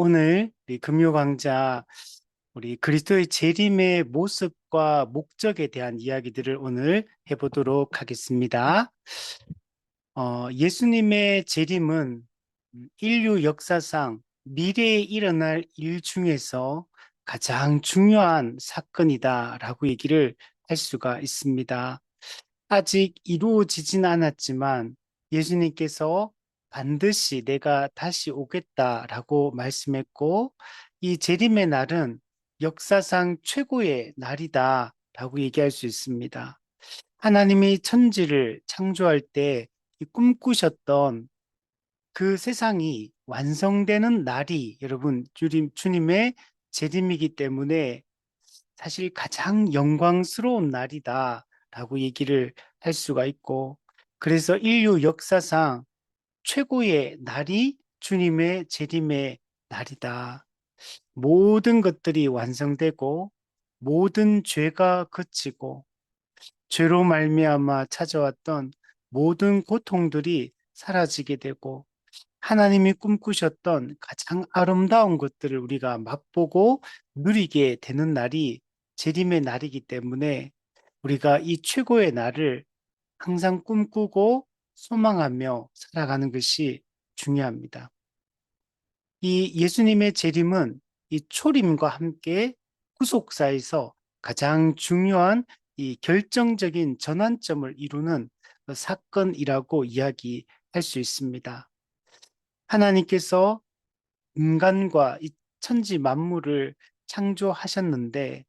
오늘 우리 금요 강좌 우리 그리스도의 재림의 모습과 목적에 대한 이야기들을 오늘 해보도록 하겠습니다. 예수님의 재림은 인류 역사상 미래에 일어날 일 중에서 가장 중요한 사건이다라고 얘기를 할 수가 있습니다. 아직 이루어지진 않았지만 예수님께서 반드시 내가 다시 오겠다라고 말씀했고, 이 재림의 날은 역사상 최고의 날이다라고 얘기할 수 있습니다. 하나님이 천지를 창조할 때 이 꿈꾸셨던 그 세상이 완성되는 날이 여러분 주님의 재림이기 때문에 사실 가장 영광스러운 날이다라고 얘기를 할 수가 있고, 그래서 인류 역사상 최고의 날이 주님의 재림의 날이다. 모든 것들이 완성되고 모든 죄가 그치고 죄로 말미암아 찾아왔던 모든 고통들이 사라지게 되고 하나님이 꿈꾸셨던 가장 아름다운 것들을 우리가 맛보고 누리게 되는 날이 재림의 날이기 때문에 우리가 이 최고의 날을 항상 꿈꾸고 소망하며 살아가는 것이 중요합니다. 이 예수님의 재림은 이 초림과 함께 후속사에서 가장 중요한 이 결정적인 전환점을 이루는 사건이라고 이야기할 수 있습니다. 하나님께서 인간과 이 천지 만물을 창조하셨는데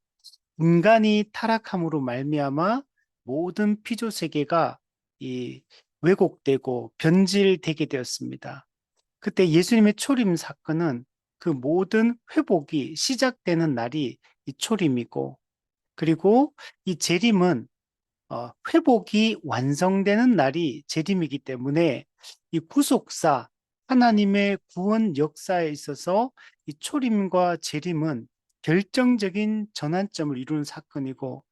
인간이 타락함으로 말미암아 모든 피조 세계가 이 왜곡되고 변질되게 되었습니다. 그때 예수님의 초림 사건은 그 모든 회복이 시작되는 날이 이 초림이고, 그리고 이 재림은 회복이 완성되는 날이 재림이기 때문에 이 구속사 하나님의 구원 역사에 있어서 이 초림과 재림은 결정적인 전환점을 이루는 사건이고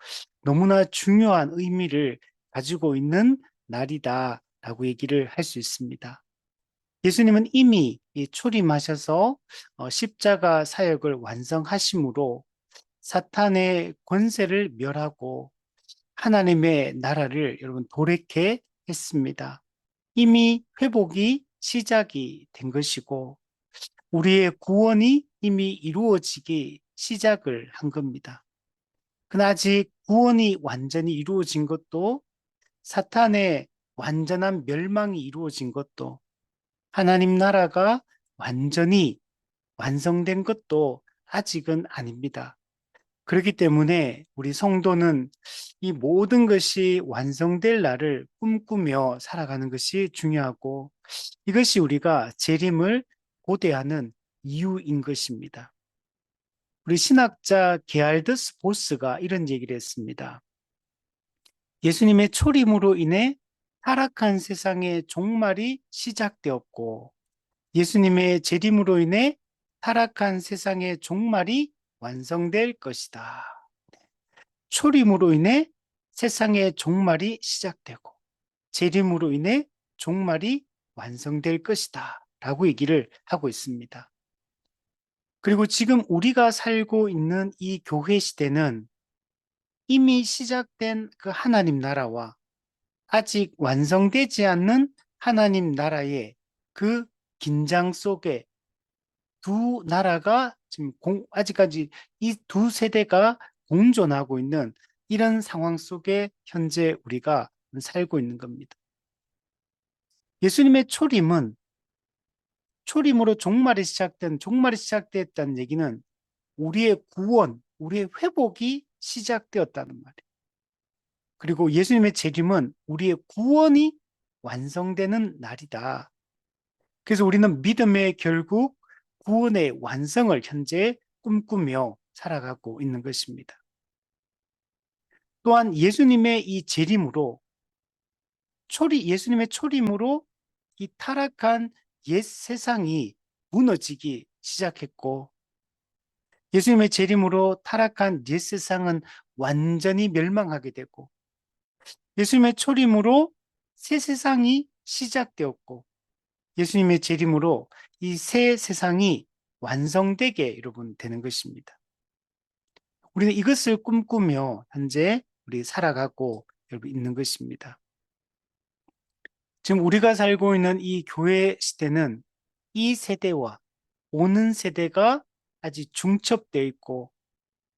너무나 중요한 의미를 가지고 있는 날이다라고 얘기를 할 수 있습니다. 예수님은 이미 이 초림하셔서 십자가 사역을 완성하심으로 사탄의 권세를 멸하고 하나님의 나라를 여러분 도래케 했습니다. 이미 회복이 시작이 된 것이고 우리의 구원이 이미 이루어지기 시작을 한 겁니다. 그러나 아직 구원이 완전히 이루어진 것도 사탄의 완전한 멸망이 이루어진 것도 하나님 나라가 완전히 완성된 것도 아직은 아닙니다. 그렇기 때문에 우리 성도는 이 모든 것이 완성될 날을 꿈꾸며 살아가는 것이 중요하고 이것이 우리가 재림을 고대하는 이유인 것입니다. 우리 신학자 게알더스 보스가 이런 얘기를 했습니다. 예수님의 초림으로 인해 타락한 세상의 종말이 시작되었고 예수님의 재림으로 인해 타락한 세상의 종말이 완성될 것이다. 초림으로 인해 세상의 종말이 시작되고 재림으로 인해 종말이 완성될 것이다 라고 얘기를 하고 있습니다. 그리고 지금 우리가 살고 있는 이 교회 시대는 이미 시작된 그 하나님 나라와 아직 완성되지 않는 하나님 나라의 그 긴장 속에 두 나라가 지금 아직까지 이 두 세대가 공존하고 있는 이런 상황 속에 현재 우리가 살고 있는 겁니다. 예수님의 초림으로 종말이 시작됐다는 얘기는 우리의 구원, 우리의 회복이 시작되었다는 말이에요. 그리고 예수님의 재림은 우리의 구원이 완성되는 날이다. 그래서 우리는 믿음의 결국 구원의 완성을 현재 꿈꾸며 살아가고 있는 것입니다. 또한 예수님의 이 재림으로 예수님의 초림으로 이 타락한 옛 세상이 무너지기 시작했고 예수님의 재림으로 타락한 옛 세상은 완전히 멸망하게 되고 예수님의 초림으로 새 세상이 시작되었고 예수님의 재림으로 이 새 세상이 완성되게 여러분 되는 것입니다. 우리는 이것을 꿈꾸며 현재 우리 살아가고 여러분 있는 것입니다. 지금 우리가 살고 있는 이 교회 시대는 이 세대와 오는 세대가 아직 중첩되어 있고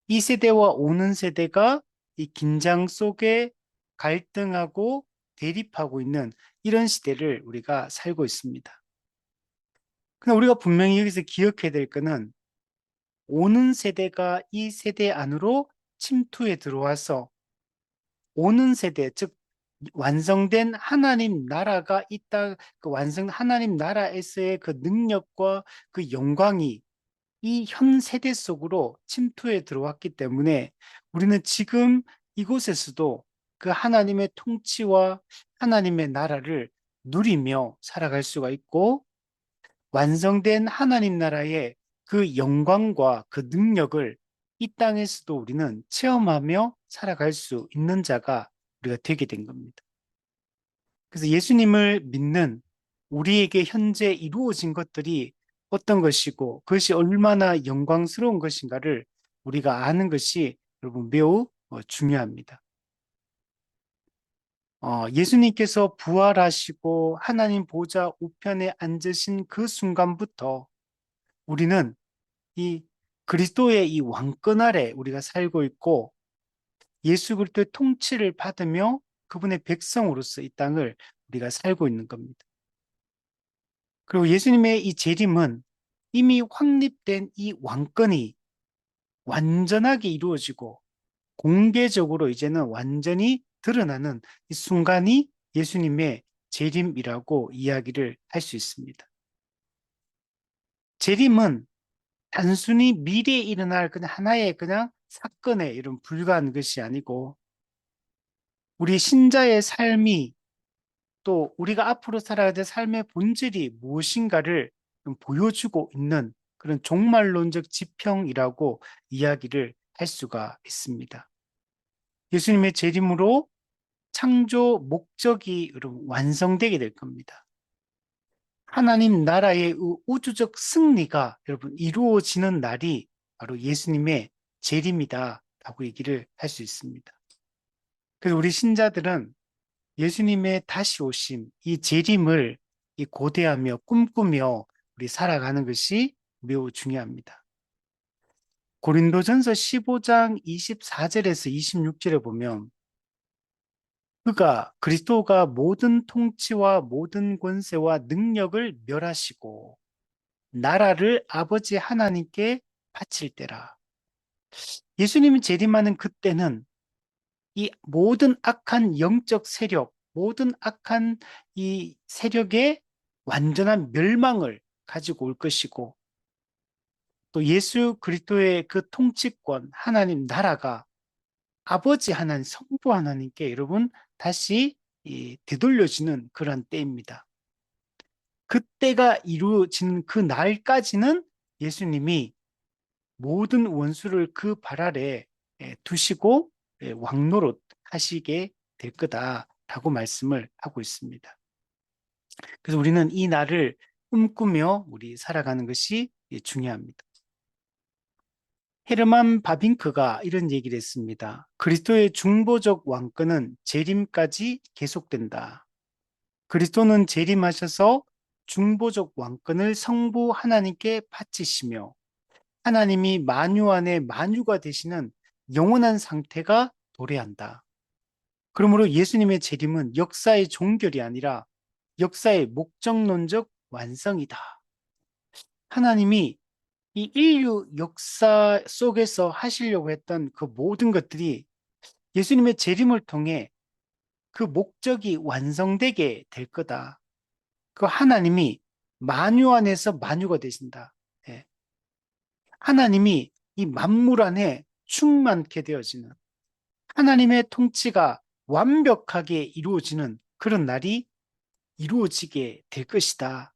이 세대와 오는 세대가 이 긴장 속에 갈등하고 대립하고 있는 이런 시대를 우리가 살고 있습니다. 그러나 우리가 분명히 여기서 기억해야 될 것은 오는 세대가 이 세대 안으로 침투해 들어와서 오는 세대, 즉 완성된 하나님 나라가 있다, 그 완성 하나님 나라에서의 그 능력과 그 영광이 이 현 세대 속으로 침투해 들어왔기 때문에 우리는 지금 이곳에서도 그 하나님의 통치와 하나님의 나라를 누리며 살아갈 수가 있고 완성된 하나님 나라의 그 영광과 그 능력을 이 땅에서도 우리는 체험하며 살아갈 수 있는 자가 우리가 되게 된 겁니다. 그래서 예수님을 믿는 우리에게 현재 이루어진 것들이 어떤 것이고 그것이 얼마나 영광스러운 것인가를 우리가 아는 것이 여러분 매우 중요합니다. 예수님께서 부활하시고 하나님 보좌 우편에 앉으신 그 순간부터 우리는 이 그리스도의 이 왕권 아래 우리가 살고 있고 예수 그리스도의 통치를 받으며 그분의 백성으로서 이 땅을 우리가 살고 있는 겁니다. 그리고 예수님의 이 재림은 이미 확립된 이 왕권이 완전하게 이루어지고 공개적으로 이제는 완전히 드러나는 이 순간이 예수님의 재림이라고 이야기를 할 수 있습니다. 재림은 단순히 미래에 일어날 그냥 하나의 그냥 사건에 이런 불과한 것이 아니고 우리 신자의 삶이 또 우리가 앞으로 살아야 될 삶의 본질이 무엇인가를 보여주고 있는 그런 종말론적 지평이라고 이야기를 할 수가 있습니다. 예수님의 재림으로 창조 목적이 완성되게 될 겁니다. 하나님 나라의 우주적 승리가 여러분 이루어지는 날이 바로 예수님의 재림이다라고 얘기를 할 수 있습니다. 그래서 우리 신자들은 예수님의 다시 오심, 이 재림을 이 고대하며 꿈꾸며 우리 살아가는 것이 매우 중요합니다. 고린도전서 15장 24절에서 26절에 보면 그리스도가 모든 통치와 모든 권세와 능력을 멸하시고 나라를 아버지 하나님께 바칠 때라. 예수님이 재림하는 그때는 이 모든 악한 영적 세력, 모든 악한 이 세력의 완전한 멸망을 가지고 올 것이고 또 예수 그리스도의 그 통치권, 하나님 나라가 아버지 하나님, 성부 하나님께 여러분 다시 되돌려지는 그런 때입니다. 그때가 이루어지는 그 날까지는 예수님이 모든 원수를 그 발 아래 두시고 왕노릇 하시게 될 거다라고 말씀을 하고 있습니다. 그래서 우리는 이 날을 꿈꾸며 우리 살아가는 것이 중요합니다. 헤르만 바빙크가 이런 얘기를 했습니다. 그리스도의 중보적 왕권은 재림까지 계속된다. 그리스도는 재림하셔서 중보적 왕권을 성부 하나님께 바치시며 하나님이 만유 안에 만유가 되시는 영원한 상태가 도래한다. 그러므로 예수님의 재림은 역사의 종결이 아니라 역사의 목적론적 완성이다. 하나님이 이 인류 역사 속에서 하시려고 했던 그 모든 것들이 예수님의 재림을 통해 그 목적이 완성되게 될 거다. 그 하나님이 만유 안에서 만유가 되신다. 예. 하나님이 이 만물 안에 충만케 되어지는 하나님의 통치가 완벽하게 이루어지는 그런 날이 이루어지게 될 것이다.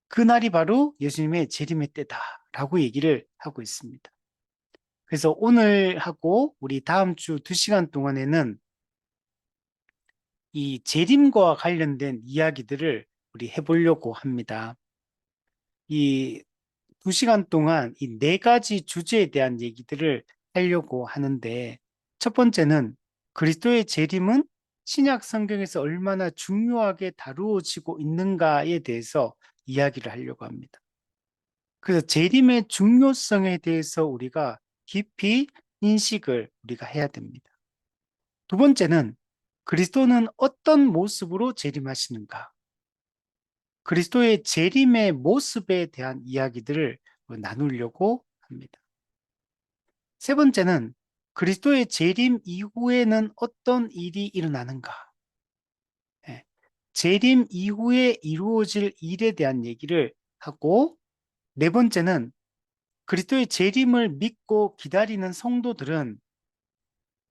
그 날이 바로 예수님의 재림의 때다라고 얘기를 하고 있습니다. 그래서 오늘 하고 우리 다음 주 2시간 동안에는 이 재림과 관련된 이야기들을 우리 해보려고 합니다. 이 2시간 동안 이 4가지 주제에 대한 얘기들을 하려고 하는데, 첫 번째는 그리스도의 재림은 신약 성경에서 얼마나 중요하게 다루어지고 있는가에 대해서 이야기를 하려고 합니다. 그래서 재림의 중요성에 대해서 우리가 깊이 인식을 우리가 해야 됩니다. 두 번째는 그리스도는 어떤 모습으로 재림하시는가? 그리스도의 재림의 모습에 대한 이야기들을 나누려고 합니다. 세 번째는 그리스도의 재림 이후에는 어떤 일이 일어나는가? 예, 재림 이후에 이루어질 일에 대한 얘기를 하고, 네 번째는 그리스도의 재림을 믿고 기다리는 성도들은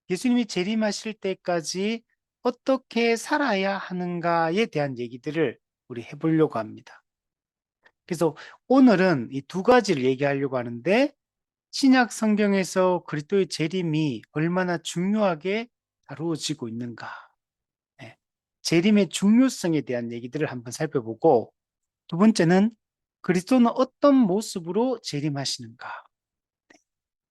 예수님이 재림하실 때까지 어떻게 살아야 하는가에 대한 얘기들을 우리 해보려고 합니다. 그래서 오늘은 이 2가지를 얘기하려고 하는데, 신약 성경에서 그리스도의 재림이 얼마나 중요하게 다루어지고 있는가, 네, 재림의 중요성에 대한 얘기들을 한번 살펴보고, 두 번째는 그리스도는 어떤 모습으로 재림하시는가,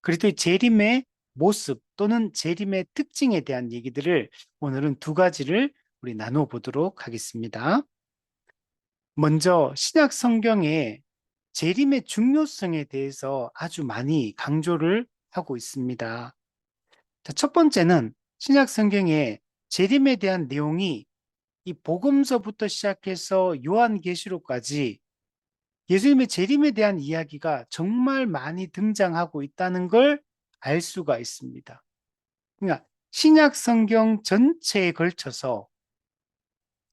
그리스도의 재림의 모습 또는 재림의 특징에 대한 얘기들을 오늘은 2가지를 우리 나눠 보도록 하겠습니다. 먼저 신약 성경에 재림의 중요성에 대해서 아주 많이 강조를 하고 있습니다. 자, 첫 번째는 신약 성경에 재림에 대한 내용이 이 복음서부터 시작해서 요한계시록까지 예수님의 재림에 대한 이야기가 정말 많이 등장하고 있다는 걸 알 수가 있습니다. 그러니까 신약 성경 전체에 걸쳐서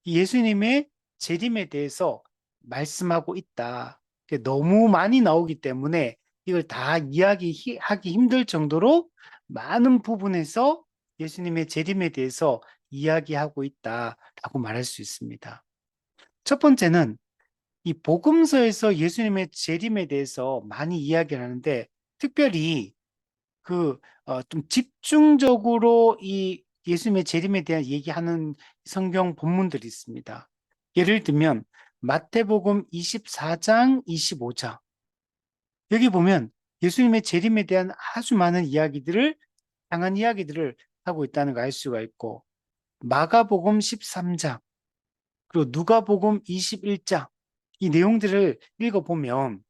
예수님의 재림에 대해서 말씀하고 있다. 너무 많이 나오기 때문에 이걸 다 이야기하기 힘들 정도로 많은 부분에서 예수님의 재림에 대해서 이야기하고 있다라고 말할 수 있습니다. 첫 번째는 이 복음서에서 예수님의 재림에 대해서 많이 이야기를 하는데, 특별히 좀 집중적으로 이 예수님의 재림에 대한 얘기하는 성경 본문들이 있습니다. 예를 들면 마태복음 24장, 25장. 여기 보면 예수님의 재림에 대한 아주 많은 이야기들을, 다양한 이야기들을 하고 있다는 걸 알 수가 있고, 마가복음 13장, 그리고 누가복음 21장, 이 내용들을 읽어보면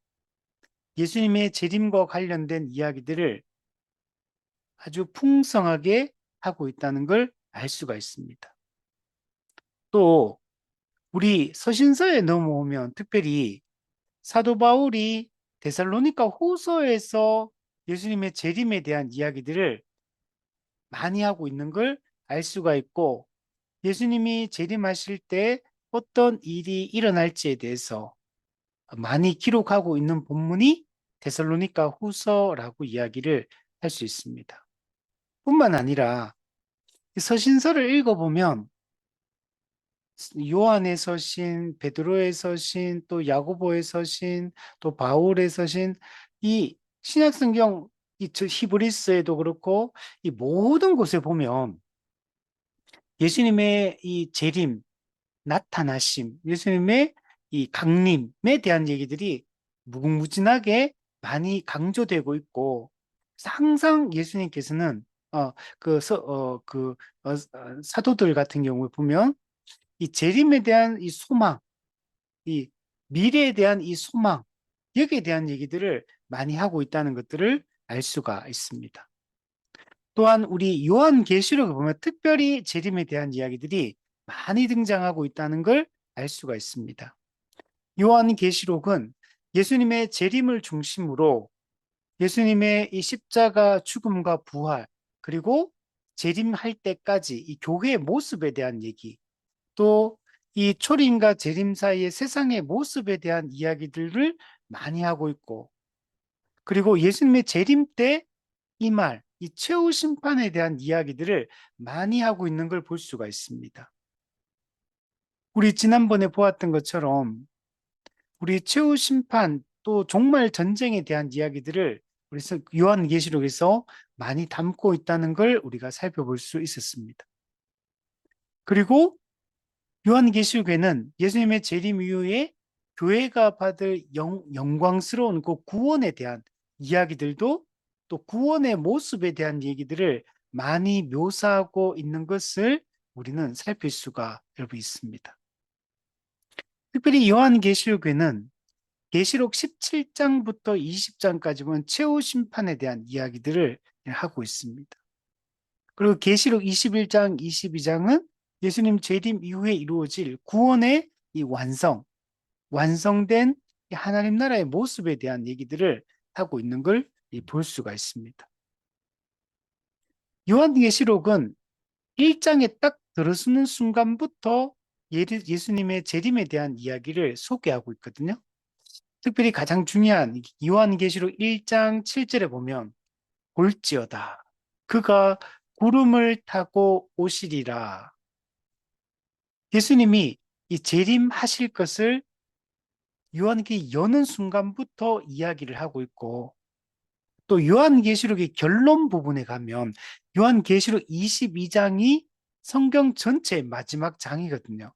예수님의 재림과 관련된 이야기들을 아주 풍성하게 하고 있다는 걸 알 수가 있습니다. 또 우리 서신서에 넘어오면 특별히 사도 바울이 데살로니가 후서에서 예수님의 재림에 대한 이야기들을 많이 하고 있는 걸 알 수가 있고, 예수님이 재림하실 때 어떤 일이 일어날지에 대해서 많이 기록하고 있는 본문이 데살로니가 후서라고 이야기를 할 수 있습니다. 뿐만 아니라 서신서를 읽어보면 요한의 서신, 베드로의 서신, 또 야고보의 서신, 또 바울의 서신, 이 신약성경, 이 히브리서에도 그렇고 이 모든 곳에 보면 예수님의 이 재림, 나타나심, 예수님의 이 강림에 대한 얘기들이 무궁무진하게 많이 강조되고 있고, 항상 예수님께서는 사도들 같은 경우에 보면 이 재림에 대한 이 소망, 이 미래에 대한 이 소망, 여기에 대한 얘기들을 많이 하고 있다는 것들을 알 수가 있습니다. 또한 우리 요한계시록을 보면 특별히 재림에 대한 이야기들이 많이 등장하고 있다는 걸 알 수가 있습니다. 요한계시록은 예수님의 재림을 중심으로 예수님의 이 십자가 죽음과 부활, 그리고 재림할 때까지 이 교회의 모습에 대한 얘기, 또 이 초림과 재림 사이의 세상의 모습에 대한 이야기들을 많이 하고 있고, 그리고 예수님의 재림 때 이 말, 이 최후 심판에 대한 이야기들을 많이 하고 있는 걸 볼 수가 있습니다. 우리 지난번에 보았던 것처럼 우리 최후 심판 또 종말 전쟁에 대한 이야기들을 우리 요한계시록에서 많이 담고 있다는 걸 우리가 살펴볼 수 있었습니다. 그리고 요한계시록에는 예수님의 재림 이후에 교회가 받을 영광스러운 그 구원에 대한 이야기들도 또 구원의 모습에 대한 얘기들을 많이 묘사하고 있는 것을 우리는 살필 수가 여러분 있습니다. 특별히 요한계시록에는 계시록 17장부터 20장까지 보면 최후 심판에 대한 이야기들을 하고 있습니다. 그리고 계시록 21장, 22장은 예수님 재림 이후에 이루어질 구원의 이 완성된 하나님 나라의 모습에 대한 얘기들을 하고 있는 걸 볼 수가 있습니다. 요한계시록은 1장에 딱 들어서는 순간부터 예수님의 재림에 대한 이야기를 소개하고 있거든요. 특별히 가장 중요한 요한계시록 1장 7절에 보면 볼지어다 그가 구름을 타고 오시리라. 예수님이 이 재림하실 것을 요한계시 여는 순간부터 이야기를 하고 있고 또 요한계시록의 결론 부분에 가면 요한계시록 22장이 성경 전체의 마지막 장이거든요.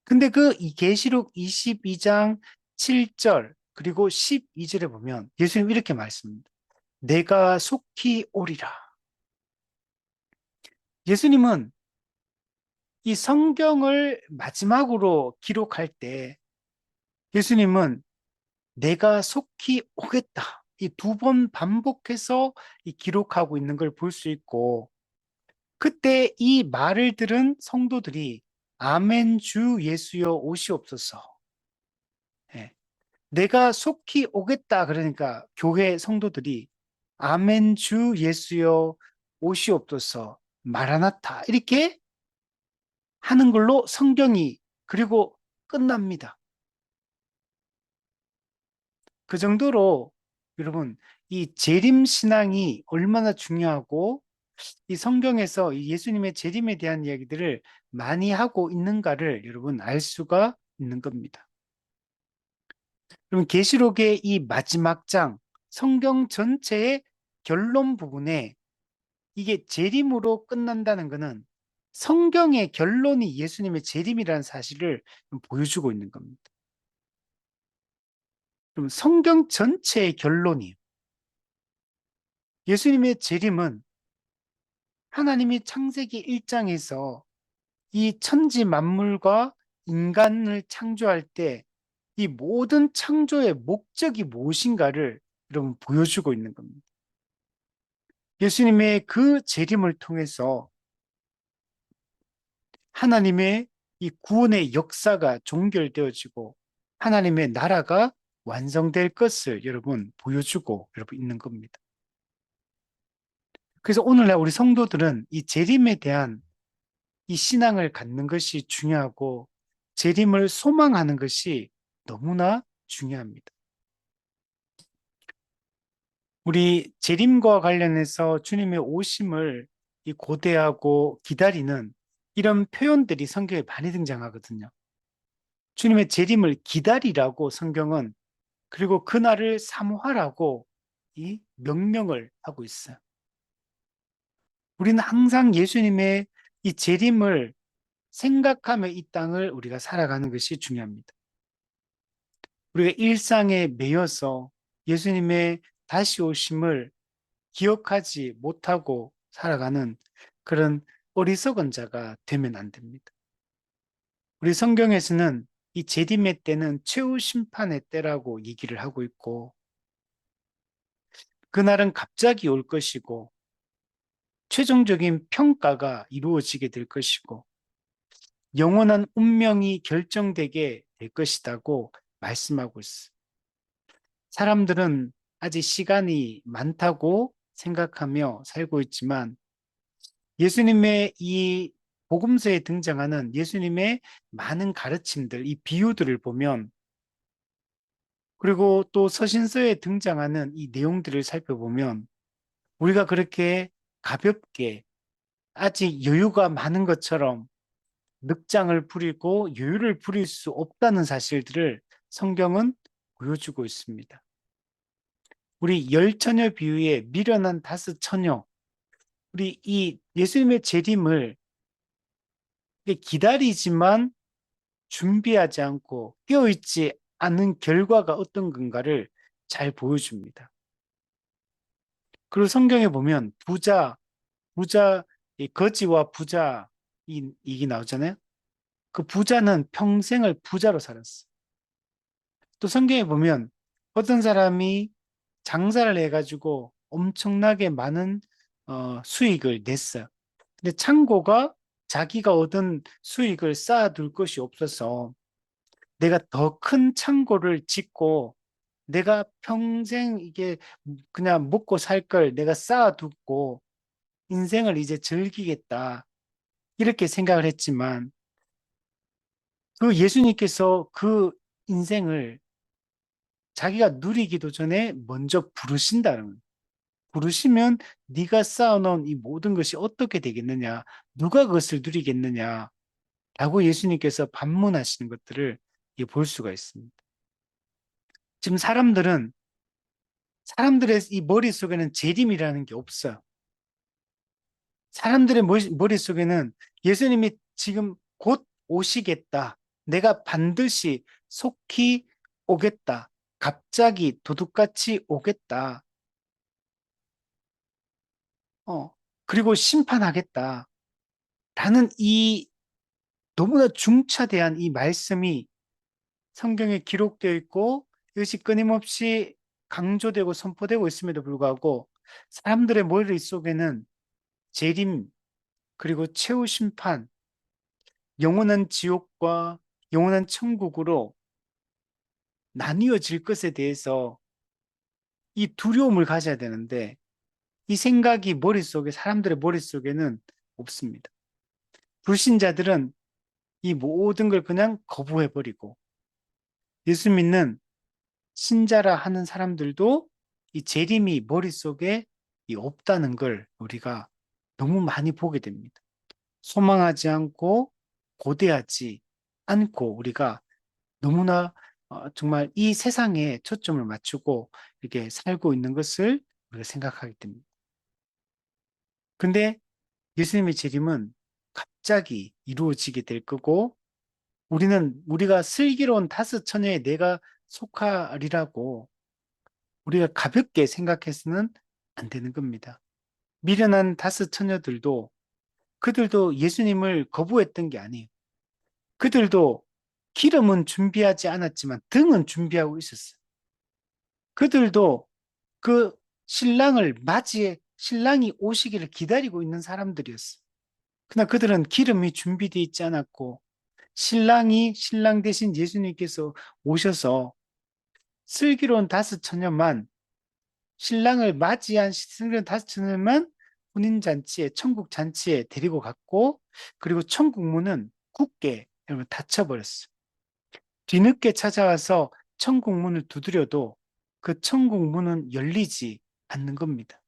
근데 그 이 계시록 22장 7절 그리고 12절에 보면 예수님 이렇게 말씀합니다. 내가 속히 오리라. 예수님은 이 성경을 마지막으로 기록할 때 예수님은 내가 속히 오겠다. 이 두 번 반복해서 이 기록하고 있는 걸 볼 수 있고 그때 이 말을 들은 성도들이 아멘 주 예수여 오시옵소서. 예. 내가 속히 오겠다 그러니까 교회 성도들이 아멘 주 예수여 오시옵소서 마라나타 이렇게 하는 걸로 성경이 그리고 끝납니다. 그 정도로 여러분 이 재림 신앙이 얼마나 중요하고 이 성경에서 이 예수님의 재림에 대한 이야기들을 많이 하고 있는가를 여러분 알 수가 있는 겁니다. 그럼 계시록의 이 마지막 장 성경 전체의 결론 부분에 이게 재림으로 끝난다는 것은 성경의 결론이 예수님의 재림이라는 사실을 보여주고 있는 겁니다. 그럼 성경 전체의 결론이 예수님의 재림은 하나님이 창세기 1장에서 이 천지 만물과 인간을 창조할 때 이 모든 창조의 목적이 무엇인가를 여러분 보여주고 있는 겁니다. 예수님의 그 재림을 통해서 하나님의 이 구원의 역사가 종결되어지고 하나님의 나라가 완성될 것을 여러분 보여주고 여러분 있는 겁니다. 그래서 오늘날 우리 성도들은 이 재림에 대한 이 신앙을 갖는 것이 중요하고 재림을 소망하는 것이 너무나 중요합니다. 우리 재림과 관련해서 주님의 오심을 이 고대하고 기다리는 이런 표현들이 성경에 많이 등장하거든요. 주님의 재림을 기다리라고 성경은 그리고 그날을 사모하라고 이 명령을 하고 있어요. 우리는 항상 예수님의 이 재림을 생각하며 이 땅을 우리가 살아가는 것이 중요합니다. 우리가 일상에 매여서 예수님의 다시 오심을 기억하지 못하고 살아가는 그런 어리석은 자가 되면 안 됩니다. 우리 성경에서는 이 재림의 때는 최후 심판의 때라고 얘기를 하고 있고 그날은 갑자기 올 것이고 최종적인 평가가 이루어지게 될 것이고 영원한 운명이 결정되게 될 것이라고 말씀하고 있어요. 사람들은 아직 시간이 많다고 생각하며 살고 있지만 예수님의 이 복음서에 등장하는 예수님의 많은 가르침들, 이 비유들을 보면 그리고 또 서신서에 등장하는 이 내용들을 살펴보면 우리가 그렇게 가볍게 아직 여유가 많은 것처럼 늑장을 부리고 여유를 부릴 수 없다는 사실들을 성경은 보여주고 있습니다. 우리 열 처녀 비유의 미련한 다섯 처녀, 우리 이 예수님의 재림을 기다리지만 준비하지 않고 깨어있지 아는 결과가 어떤 건가를 잘 보여줍니다. 그리고 성경에 보면 부자, 이 거지와 부자 이게 나오잖아요. 그 부자는 평생을 부자로 살았어. 또 성경에 보면 어떤 사람이 장사를 해가지고 엄청나게 많은 수익을 냈어요. 근데 창고가 자기가 얻은 수익을 쌓아둘 것이 없어서 내가 더 큰 창고를 짓고 내가 평생 이게 그냥 먹고 살 걸 내가 쌓아두고 인생을 이제 즐기겠다. 이렇게 생각을 했지만 그 예수님께서 그 인생을 자기가 누리기도 전에 먼저 부르신다는 거예요. 부르시면 네가 쌓아놓은 이 모든 것이 어떻게 되겠느냐? 누가 그것을 누리겠느냐? 라고 예수님께서 반문하시는 것들을 볼 수가 있습니다. 지금 사람들의 이 머릿속에는 재림이라는 게 없어요. 사람들의 머릿속에는 예수님이 지금 곧 오시겠다. 내가 반드시 속히 오겠다. 갑자기 도둑같이 오겠다. 어, 그리고 심판하겠다. 라는 이 너무나 중차대한 이 말씀이 성경에 기록되어 있고 이것이 끊임없이 강조되고 선포되고 있음에도 불구하고 사람들의 머릿속에는 재림, 그리고 최후 심판, 영원한 지옥과 영원한 천국으로 나뉘어질 것에 대해서 이 두려움을 가져야 되는데 이 생각이 사람들의 머릿속에는 없습니다. 불신자들은 이 모든 걸 그냥 거부해버리고 예수 믿는 신자라 하는 사람들도 이 재림이 머릿속에 없다는 걸 우리가 너무 많이 보게 됩니다. 소망하지 않고 고대하지 않고 우리가 너무나 정말 이 세상에 초점을 맞추고 이렇게 살고 있는 것을 우리가 생각하게 됩니다. 근데 예수님의 재림은 갑자기 이루어지게 될 거고 우리가 슬기로운 다섯 처녀의 내가 속하리라고 우리가 가볍게 생각해서는 안 되는 겁니다. 미련한 다섯 처녀들도 그들도 예수님을 거부했던 게 아니에요. 그들도 기름은 준비하지 않았지만 등은 준비하고 있었어요. 그들도 그 신랑이 오시기를 기다리고 있는 사람들이었어요. 그러나 그들은 기름이 준비되어 있지 않았고 신랑 대신 예수님께서 오셔서 슬기로운 다섯 처녀만 신랑을 맞이한 슬기로운 다섯 처녀만 혼인잔치에 천국 잔치에 데리고 갔고 그리고 천국 문은 굳게 여러분 닫혀버렸어요. 뒤늦게 찾아와서 천국 문을 두드려도 그 천국 문은 열리지 않는 겁니다.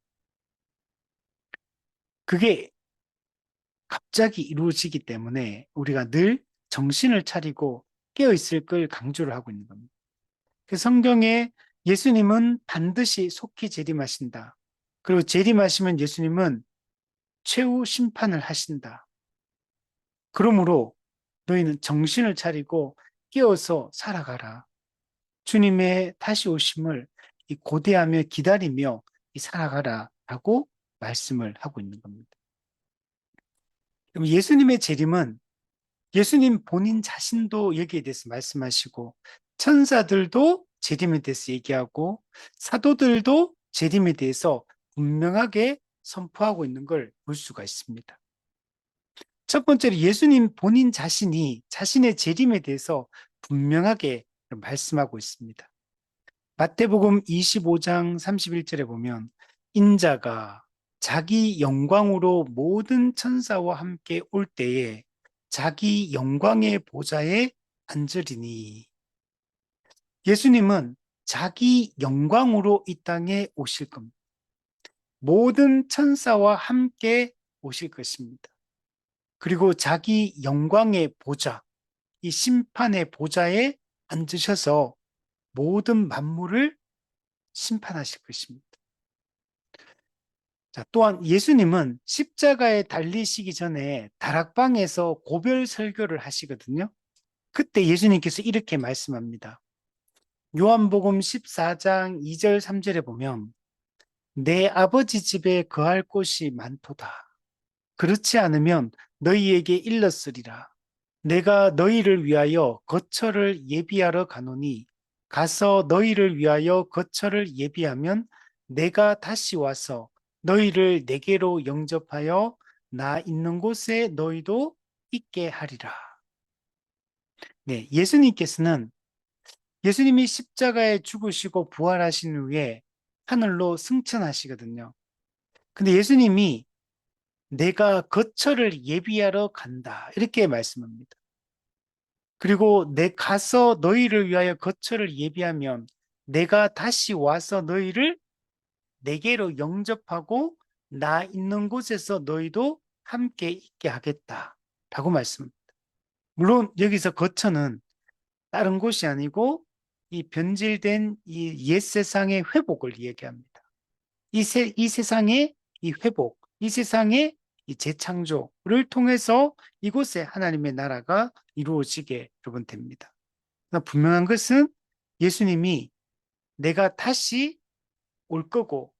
그게 갑자기 이루어지기 때문에 우리가 늘 정신을 차리고 깨어 있을 걸 강조를 하고 있는 겁니다. 그 성경에 예수님은 반드시 속히 재림하신다. 그리고 재림하시면 예수님은 최후 심판을 하신다. 그러므로 너희는 정신을 차리고 깨어서 살아가라. 주님의 다시 오심을 고대하며 기다리며 살아가라 라고 말씀을 하고 있는 겁니다. 그럼 예수님의 재림은 예수님 본인 자신도 여기에 대해서 말씀하시고 천사들도 재림에 대해서 얘기하고 사도들도 재림에 대해서 분명하게 선포하고 있는 걸 볼 수가 있습니다. 첫 번째로 예수님 본인 자신이 자신의 재림에 대해서 분명하게 말씀하고 있습니다. 마태복음 25장 31절에 보면 인자가 자기 영광으로 모든 천사와 함께 올 때에 자기 영광의 보좌에 앉으리니 예수님은 자기 영광으로 이 땅에 오실 겁니다. 모든 천사와 함께 오실 것입니다. 그리고 자기 영광의 보좌, 이 심판의 보좌에 앉으셔서 모든 만물을 심판하실 것입니다. 자, 또한 예수님은 십자가에 달리시기 전에 다락방에서 고별 설교를 하시거든요. 그때 예수님께서 이렇게 말씀합니다. 요한복음 14장 2절 3절에 보면 내 아버지 집에 거할 곳이 많도다. 그렇지 않으면 너희에게 일렀으리라. 내가 너희를 위하여 거처를 예비하러 가노니 가서 너희를 위하여 거처를 예비하면 내가 다시 와서 너희를 내게로 영접하여 나 있는 곳에 너희도 있게 하리라. 네, 예수님이 십자가에 죽으시고 부활하신 후에 하늘로 승천하시거든요. 근데 예수님이 내가 거처를 예비하러 간다. 이렇게 말씀합니다. 그리고 내 가서 너희를 위하여 거처를 예비하면 내가 다시 와서 너희를 내게로 영접하고 나 있는 곳에서 너희도 함께 있게 하겠다. 라고 말씀합니다. 물론 여기서 거처는 다른 곳이 아니고 이 변질된 이 옛 세상의 회복을 얘기합니다. 이 세상의 이 회복, 이 세상의 이 재창조를 통해서 이곳에 하나님의 나라가 이루어지게 여러분 됩니다. 분명한 것은 예수님이 내가 다시 올 거고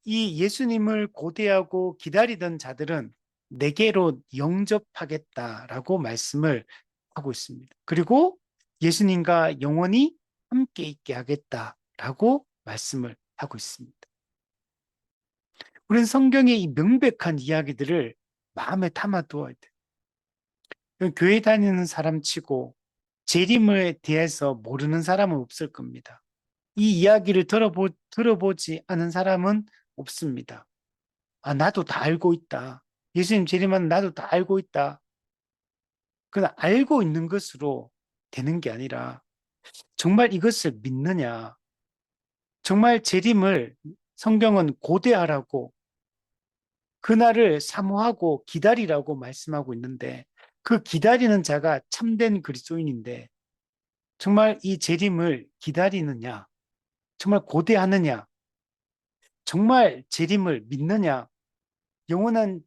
이 예수님을 고대하고 기다리던 자들은 내게로 영접하겠다라고 말씀을 하고 있습니다. 그리고 예수님과 영원히 함께 있게 하겠다라고 말씀을 하고 있습니다. 우리는 성경의 이 명백한 이야기들을 마음에 담아두어야 돼요. 교회 다니는 사람 치고 재림에 대해서 모르는 사람은 없을 겁니다. 이 이야기를 들어보지 않은 사람은 없습니다. 아, 나도 다 알고 있다. 예수님 재림하는 나도 다 알고 있다. 그러나 알고 있는 것으로 되는 게 아니라 정말 이것을 믿느냐. 정말 재림을 성경은 고대하라고 그날을 사모하고 기다리라고 말씀하고 있는데 그 기다리는 자가 참된 그리스도인인데 정말 이 재림을 기다리느냐, 정말 고대하느냐, 정말 재림을 믿느냐, 영원한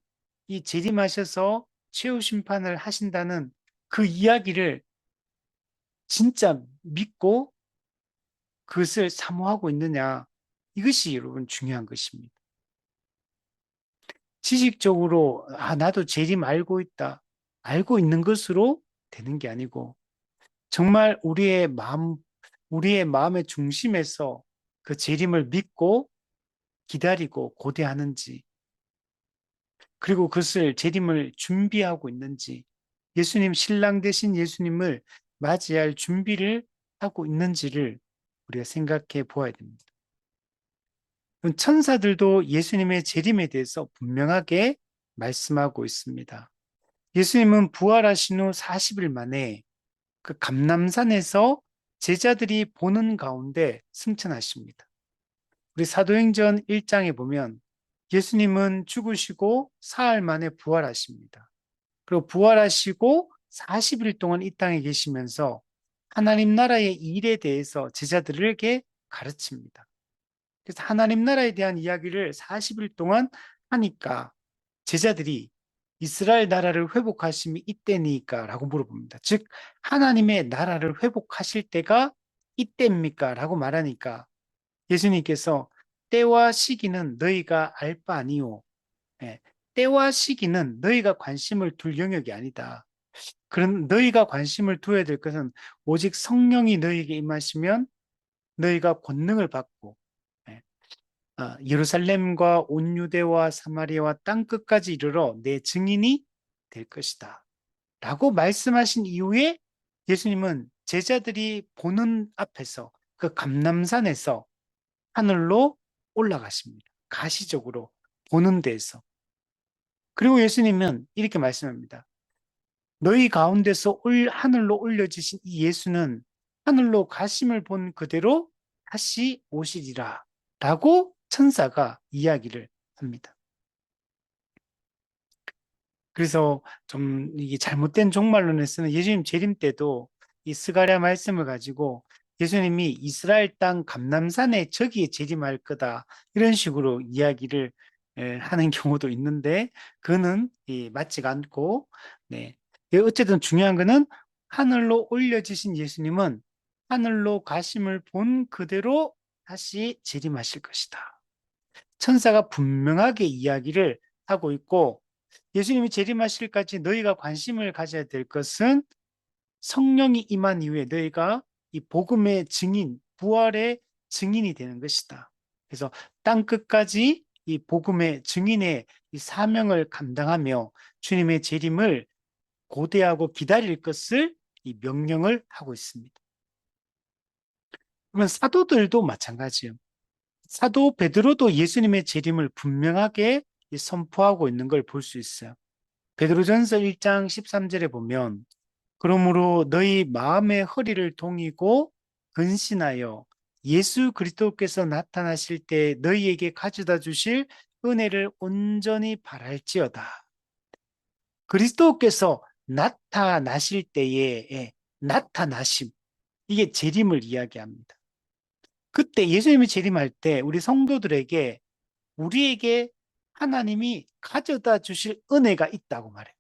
이 재림하셔서 최후 심판을 하신다는 그 이야기를 진짜 믿고 그것을 사모하고 있느냐, 이것이 여러분 중요한 것입니다. 지식적으로 나도 재림 알고 있다. 알고 있는 것으로 되는 게 아니고 정말 우리의 마음의 중심에서 그 재림을 믿고 기다리고 고대하는지 그리고 그것을 재림을 준비하고 있는지 예수님 신랑 되신 예수님을 맞이할 준비를 하고 있는지를 우리가 생각해 보아야 됩니다. 천사들도 예수님의 재림에 대해서 분명하게 말씀하고 있습니다. 예수님은 부활하신 후 40일 만에 그 감람산에서 제자들이 보는 가운데 승천하십니다. 우리 사도행전 1장에 보면 예수님은 죽으시고 사흘 만에 부활하십니다. 그리고 부활하시고 40일 동안 이 땅에 계시면서 하나님 나라의 일에 대해서 제자들에게 가르칩니다. 그래서 하나님 나라에 대한 이야기를 40일 동안 하니까 제자들이 이스라엘 나라를 회복하심이 이때니까 라고 물어봅니다. 즉 하나님의 나라를 회복하실 때가 이때입니까? 라고 말하니까 예수님께서 때와 시기는 너희가 알 바 아니오. 예, 때와 시기는 너희가 관심을 둘 영역이 아니다. 그런 너희가 관심을 두어야 될 것은 오직 성령이 너희에게 임하시면 너희가 권능을 받고 예, 예루살렘과 온 유대와 사마리아와 땅 끝까지 이르러 내 증인이 될 것이다. 라고 말씀하신 이후에 예수님은 제자들이 보는 앞에서 그 감람산에서 하늘로 올라가십니다. 가시적으로 보는 데에서. 그리고 예수님은 이렇게 말씀합니다. 너희 가운데서 하늘로 올려지신 이 예수는 하늘로 가심을 본 그대로 다시 오시리라 라고 천사가 이야기를 합니다. 그래서 좀 이게 잘못된 종말론에서는 예수님 재림 때도 이 스가랴 말씀을 가지고 예수님이 이스라엘 땅 감람산에 저기에 재림할 거다 이런 식으로 이야기를 하는 경우도 있는데 그거는 맞지가 않고 네. 어쨌든 중요한 거는 하늘로 올려지신 예수님은 하늘로 가심을 본 그대로 다시 재림하실 것이다. 천사가 분명하게 이야기를 하고 있고, 예수님이 재림하실까지 너희가 관심을 가져야 될 것은 성령이 임한 이후에 너희가 이 복음의 증인, 부활의 증인이 되는 것이다. 그래서 땅 끝까지 이 복음의 증인의 이 사명을 감당하며 주님의 재림을 고대하고 기다릴 것을 이 명령을 하고 있습니다. 그러면 사도들도 마찬가지예요. 사도 베드로도 예수님의 재림을 분명하게 선포하고 있는 걸 볼 수 있어요. 베드로전서 1장 13절에 보면 그러므로 너희 마음의 허리를 동이고 근신하여 예수 그리스도께서 나타나실 때 너희에게 가져다 주실 은혜를 온전히 바랄지어다. 그리스도께서 나타나실 때의 나타나심, 이게 재림을 이야기합니다. 그때 예수님이 재림할 때 우리 성도들에게 우리에게 하나님이 가져다 주실 은혜가 있다고 말해요.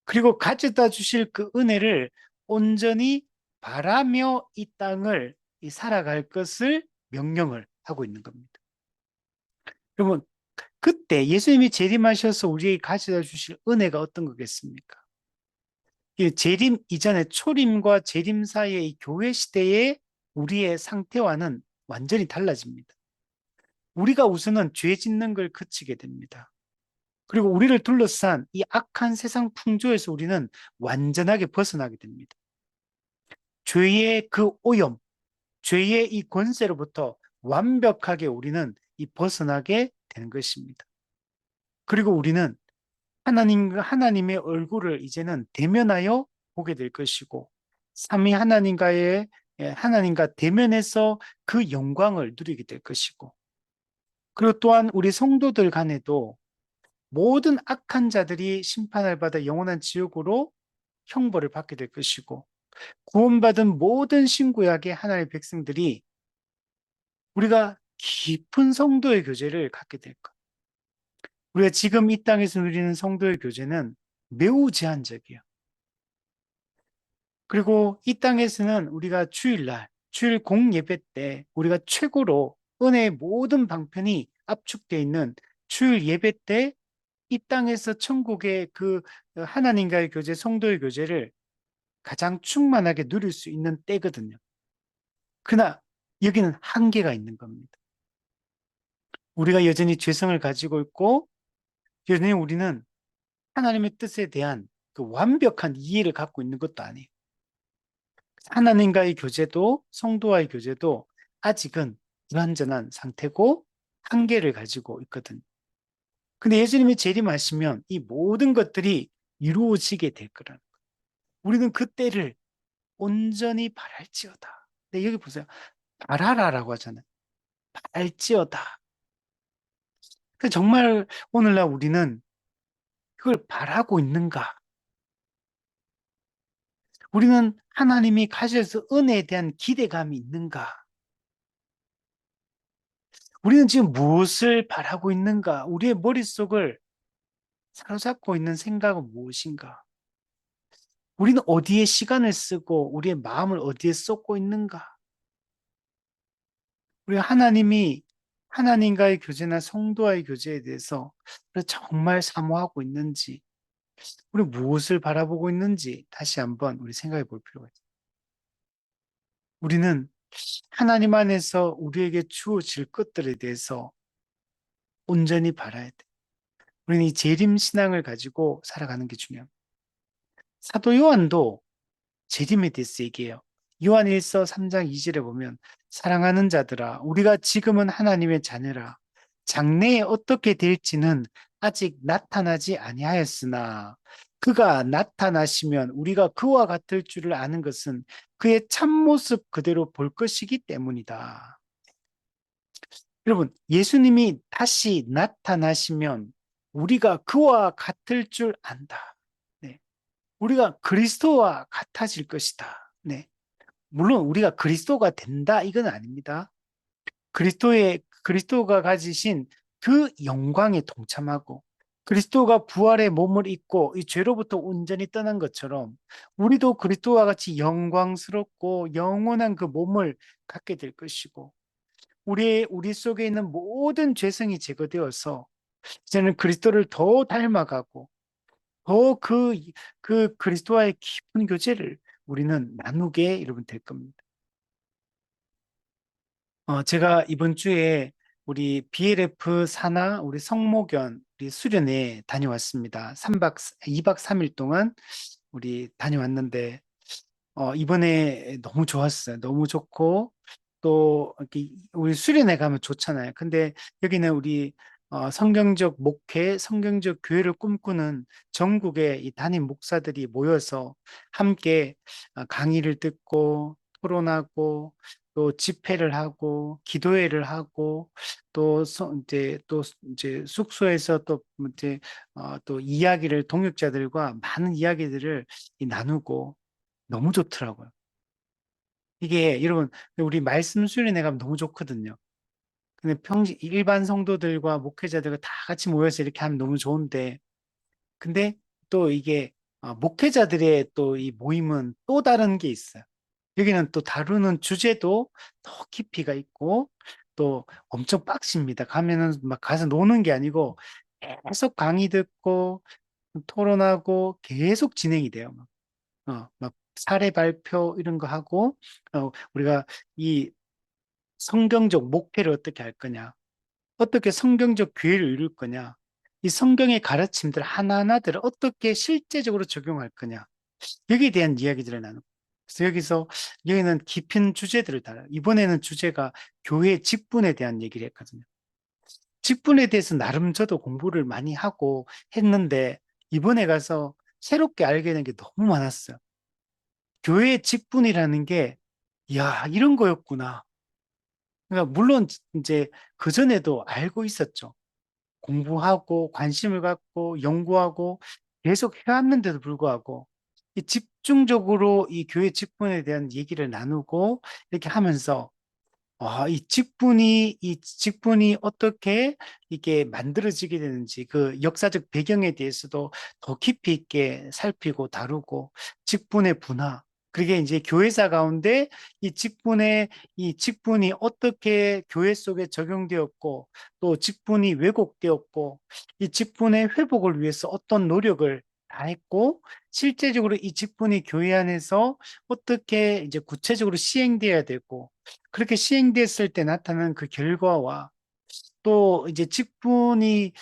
그리고 가져다 주실 그 은혜를 온전히 바라며 이 땅을 살아갈 것을 명령을 하고 있는 겁니다. 여러분, 그때 예수님이 재림하셔서 우리에게 가져다 주실 은혜가 어떤 거겠습니까? 이 재림 이전에 초림과 재림 사이의 이 교회 시대의 우리의 상태와는 완전히 달라집니다. 우리가 우선은 죄 짓는 걸 그치게 됩니다. 그리고 우리를 둘러싼 이 악한 세상 풍조에서 우리는 완전하게 벗어나게 됩니다. 죄의 그 오염, 죄의 이 권세로부터 완벽하게 우리는 이 벗어나게 되는 것입니다. 그리고 우리는 하나님의 얼굴을 이제는 대면하여 보게 될 것이고, 삼위 하나님과 대면해서 그 영광을 누리게 될 것이고, 그리고 또한 우리 성도들 간에도 모든 악한 자들이 심판을 받아 영원한 지옥으로 형벌을 받게 될 것이고, 구원받은 모든 신구약의 하나님의 백성들이 우리가 깊은 성도의 교제를 갖게 될 것. 우리가 지금 이 땅에서 누리는 성도의 교제는 매우 제한적이에요. 그리고 이 땅에서는 우리가 주일날, 주일 공예배 때 우리가 최고로 은혜의 모든 방편이 압축되어 있는 주일 예배 때 이 땅에서 천국의 그 하나님과의 교제, 성도의 교제를 가장 충만하게 누릴 수 있는 때거든요. 그러나 여기는 한계가 있는 겁니다. 우리가 여전히 죄성을 가지고 있고 여전히 우리는 하나님의 뜻에 대한 그 완벽한 이해를 갖고 있는 것도 아니에요. 하나님과의 교제도 성도와의 교제도 아직은 불완전한 상태고 한계를 가지고 있거든요. 근데 예수님이 재림하시면 이 모든 것들이 이루어지게 될 거라는 거예요. 우리는 그 때를 온전히 바랄지어다. 네, 여기 보세요. 바라라라고 하잖아요. 바랄지어다. 정말 오늘날 우리는 그걸 바라고 있는가? 우리는 하나님이 가셔서 은혜에 대한 기대감이 있는가? 우리는 지금 무엇을 바라고 있는가? 우리의 머릿속을 사로잡고 있는 생각은 무엇인가? 우리는 어디에 시간을 쓰고 우리의 마음을 어디에 쏟고 있는가? 우리가 하나님과의 교제나 성도와의 교제에 대해서 정말 사모하고 있는지, 우리 무엇을 바라보고 있는지 다시 한번 우리 생각해 볼 필요가 있습니다. 우리는 하나님 안에서 우리에게 주어질 것들에 대해서 온전히 바라야 돼. 우리는 이 재림 신앙을 가지고 살아가는 게 중요합니다. 사도 요한도 재림에 대해서 얘기해요. 요한일서 3장 2절에 보면 사랑하는 자들아 우리가 지금은 하나님의 자녀라 장래에 어떻게 될지는 아직 나타나지 아니하였으나 그가 나타나시면 우리가 그와 같을 줄을 아는 것은 그의 참모습 그대로 볼 것이기 때문이다. 여러분, 예수님이 다시 나타나시면 우리가 그와 같을 줄 안다. 네. 우리가 그리스도와 같아질 것이다. 네. 물론 우리가 그리스도가 된다 이건 아닙니다. 그리스도가 가지신 그 영광에 동참하고 그리스도가 부활의 몸을 입고 이 죄로부터 온전히 떠난 것처럼 우리도 그리스도와 같이 영광스럽고 영원한 그 몸을 갖게 될 것이고 우리 속에 있는 모든 죄성이 제거되어서 이제는 그리스도를 더 닮아가고 더 그 그리스도와의 깊은 교제를 우리는 나누게 여러분 될 겁니다. 제가 이번 주에 우리 BLF 산하 우리 성모견 우리 수련회 다녀왔습니다. 2박 3일 동안 우리 다녀왔는데 이번에 너무 좋았어요. 너무 좋고 또 이렇게 우리 수련회 가면 좋잖아요. 근데 여기는 우리 성경적 목회, 성경적 교회를 꿈꾸는 전국의 이 담임 목사들이 모여서 함께 강의를 듣고 토론하고 또 집회를 하고 기도회를 하고 또 이제 숙소에서 또 이제 또 이야기를 동역자들과 많은 이야기들을 나누고 너무 좋더라고요. 이게 여러분 우리 말씀 수련회 가면 너무 좋거든요. 근데 일반 성도들과 목회자들과 다 같이 모여서 이렇게 하면 너무 좋은데 근데 또 이게 목회자들의 또 이 모임은 또 다른 게 있어요. 여기는 또 다루는 주제도 더 깊이가 있고 또 엄청 빡십니다. 가면은 막 가서 노는 게 아니고 계속 강의 듣고 토론하고 계속 진행이 돼요. 막 사례 발표 이런 거 하고 우리가 이 성경적 목회를 어떻게 할 거냐, 어떻게 성경적 교회를 이룰 거냐, 이 성경의 가르침들 하나하나들을 어떻게 실제적으로 적용할 거냐, 여기에 대한 이야기들을 나누고 그래서 여기는 깊은 주제들을 다뤄요. 이번에는 주제가 교회 직분에 대한 얘기를 했거든요. 직분에 대해서 나름 저도 공부를 많이 하고 했는데 이번에 가서 새롭게 알게 된 게 너무 많았어요. 교회 직분이라는 게, 야, 이런 거였구나. 그러니까 물론 이제 그전에도 알고 있었죠. 공부하고 관심을 갖고 연구하고 계속 해왔는데도 불구하고 이 집중적으로 이 교회 직분에 대한 얘기를 나누고 이렇게 하면서 이 직분이 어떻게 이게 만들어지게 되는지 그 역사적 배경에 대해서도 더 깊이 있게 살피고 다루고 직분의 분화. 그게 이제 교회사 가운데 이 직분이 어떻게 교회 속에 적용되었고 또 직분이 왜곡되었고 이 직분의 회복을 위해서 어떤 노력을 다했고 실제적으로 이 직분이 교회 안에서 어떻게 이제 구체적으로 시행돼야 되고 그렇게 시행됐을 때 나타나는 그 결과와 또 이제 직분이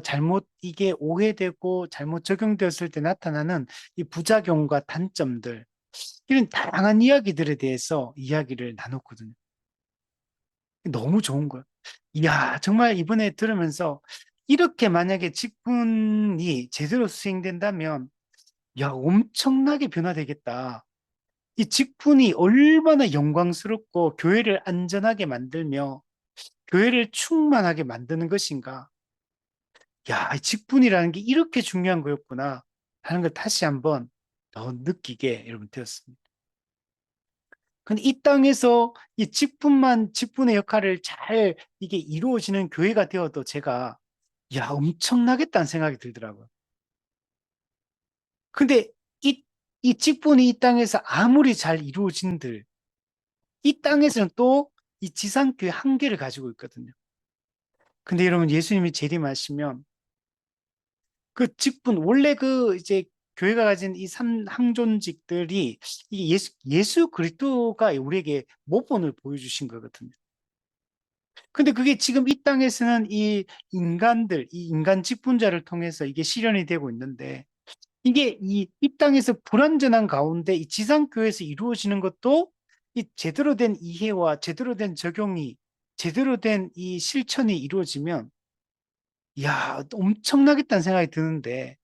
잘못 이게 오해되고 잘못 적용되었을 때 나타나는 이 부작용과 단점들 이런 다양한 이야기들에 대해서 이야기를 나눴거든요. 너무 좋은 거예요. 이야, 정말 이번에 들으면서 이렇게 만약에 직분이 제대로 수행된다면 야, 엄청나게 변화되겠다. 이 직분이 얼마나 영광스럽고 교회를 안전하게 만들며 교회를 충만하게 만드는 것인가. 야, 이 직분이라는 게 이렇게 중요한 거였구나 하는 걸 다시 한번 더 느끼게 여러분 되었습니다. 근데 이 땅에서 이 직분의 역할을 잘 이게 이루어지는 교회가 되어도 제가 야, 엄청나겠다는 생각이 들더라고요. 근데 이, 이 직분이 이 땅에서 아무리 잘 이루어진들 이 땅에서는 또 이 지상교회 한계를 가지고 있거든요. 근데 여러분 예수님이 재림하시면 그 직분 원래 그 이제 교회가 가진 이 항존직들이 이 예수 그리스도가 우리에게 모본을 보여주신 거거든요. 근데 그게 지금 이 땅에서는 이 인간 직분자를 통해서 이게 실현이 되고 있는데 이게 이 땅에서 불완전한 가운데 이 지상교회에서 이루어지는 것도 이 제대로 된 이해와 제대로 된 적용이 제대로 된 이 실천이 이루어지면 야 엄청나겠다는 생각이 드는데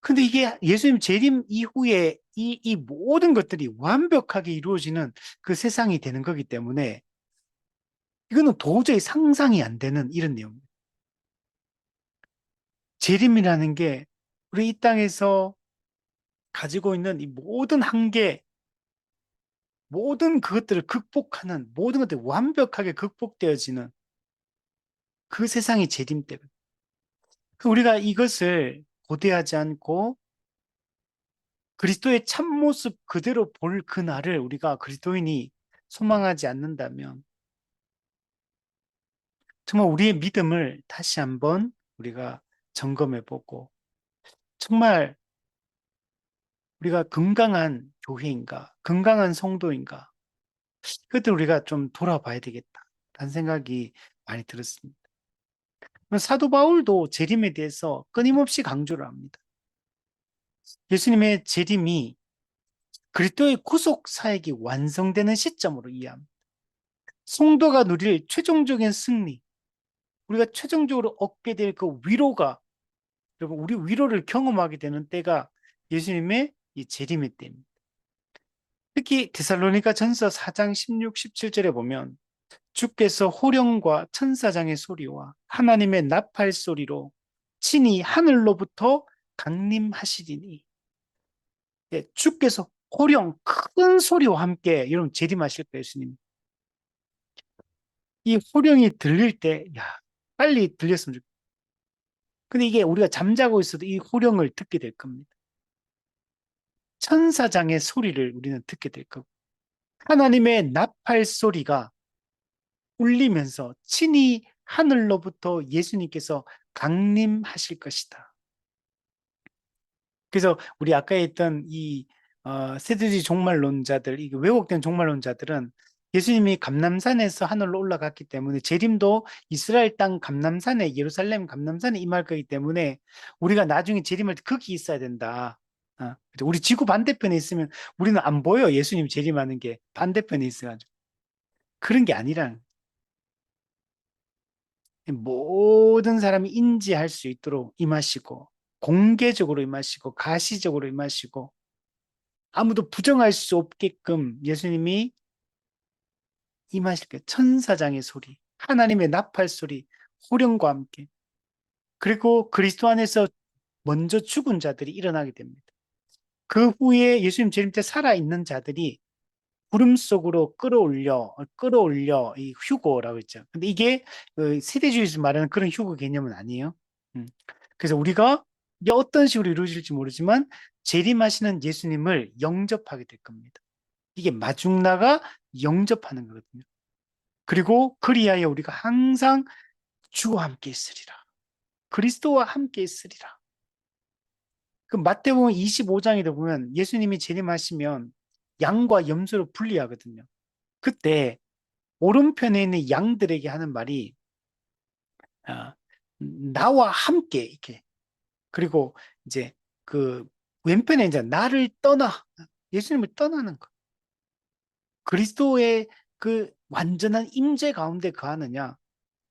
근데 이게 예수님 재림 이후에 이 모든 것들이 완벽하게 이루어지는 그 세상이 되는 거기 때문에 이거는 도저히 상상이 안 되는 이런 내용입니다. 재림이라는 게 우리 이 땅에서 가지고 있는 이 모든 한계, 모든 그것들을 극복하는 모든 것들이 완벽하게 극복되어지는 그 세상이 재림 때거든요. 우리가 이것을 고대하지 않고 그리스도의 참모습 그대로 볼 그날을 우리가 그리스도인이 소망하지 않는다면 정말 우리의 믿음을 다시 한번 우리가 점검해 보고 정말 우리가 건강한 교회인가, 건강한 성도인가, 그것들 우리가 좀 돌아봐야 되겠다. 라는 생각이 많이 들었습니다. 사도 바울도 재림에 대해서 끊임없이 강조를 합니다. 예수님의 재림이 그리스도의 구속 사역이 완성되는 시점으로 이해합니다. 성도가 누릴 최종적인 승리, 우리가 최종적으로 얻게 될 그 위로가, 여러분, 우리 위로를 경험하게 되는 때가 예수님의 이 재림의 때입니다. 특히 데살로니가 전서 4장 16, 17절에 보면 주께서 호령과 천사장의 소리와 하나님의 나팔 소리로 친히 하늘로부터 강림하시리니. 예, 주께서 호령 큰 소리와 함께 여러분 재림하실 거예요, 예수님. 이 호령이 들릴 때, 야, 빨리 들렸으면 좋겠다. 근데 이게 우리가 잠자고 있어도 이 호령을 듣게 될 겁니다. 천사장의 소리를 우리는 듣게 될 거고, 하나님의 나팔 소리가 울리면서 친히 하늘로부터 예수님께서 강림하실 것이다. 그래서 우리 아까 했던 이 세대주의 종말론자들, 이 왜곡된 종말론자들은 예수님이 감람산에서 하늘로 올라갔기 때문에 재림도 이스라엘 땅 감람산에 예루살렘 감람산에 임할 거기 때문에 우리가 나중에 재림할 때 거기 있어야 된다. 우리 지구 반대편에 있으면 우리는 안 보여. 예수님 재림하는 게 반대편에 있어가지고 그런 게 아니란 모든 사람이 인지할 수 있도록 임하시고 공개적으로 임하시고 가시적으로 임하시고 아무도 부정할 수 없게끔 예수님이 임하실 때 천사장의 소리, 하나님의 나팔 소리, 호령과 함께 그리고 그리스도 안에서 먼저 죽은 자들이 일어나게 됩니다. 그 후에 예수님 재림 때 살아있는 자들이 구름 속으로 끌어올려 이 휴거라고 했죠. 근데 이게 그 세대주의에서 말하는 그런 휴거 개념은 아니에요. 음. 그래서 우리가 이게 어떤 식으로 이루어질지 모르지만 재림하시는 예수님을 영접하게 될 겁니다. 이게 마중나가 영접하는 거거든요. 그리고 그리하여 우리가 항상 주와 함께 있으리라. 그리스도와 함께 있으리라. 그 마태복음 25장에도 보면 예수님이 재림하시면 양과 염소로 분리하거든요. 그때 오른편에 있는 양들에게 하는 말이 아, 나와 함께 이렇게 그리고 이제 그 왼편에 이제 나를 떠나 예수님을 떠나는 거. 그리스도의 그 완전한 임재 가운데 거하느냐,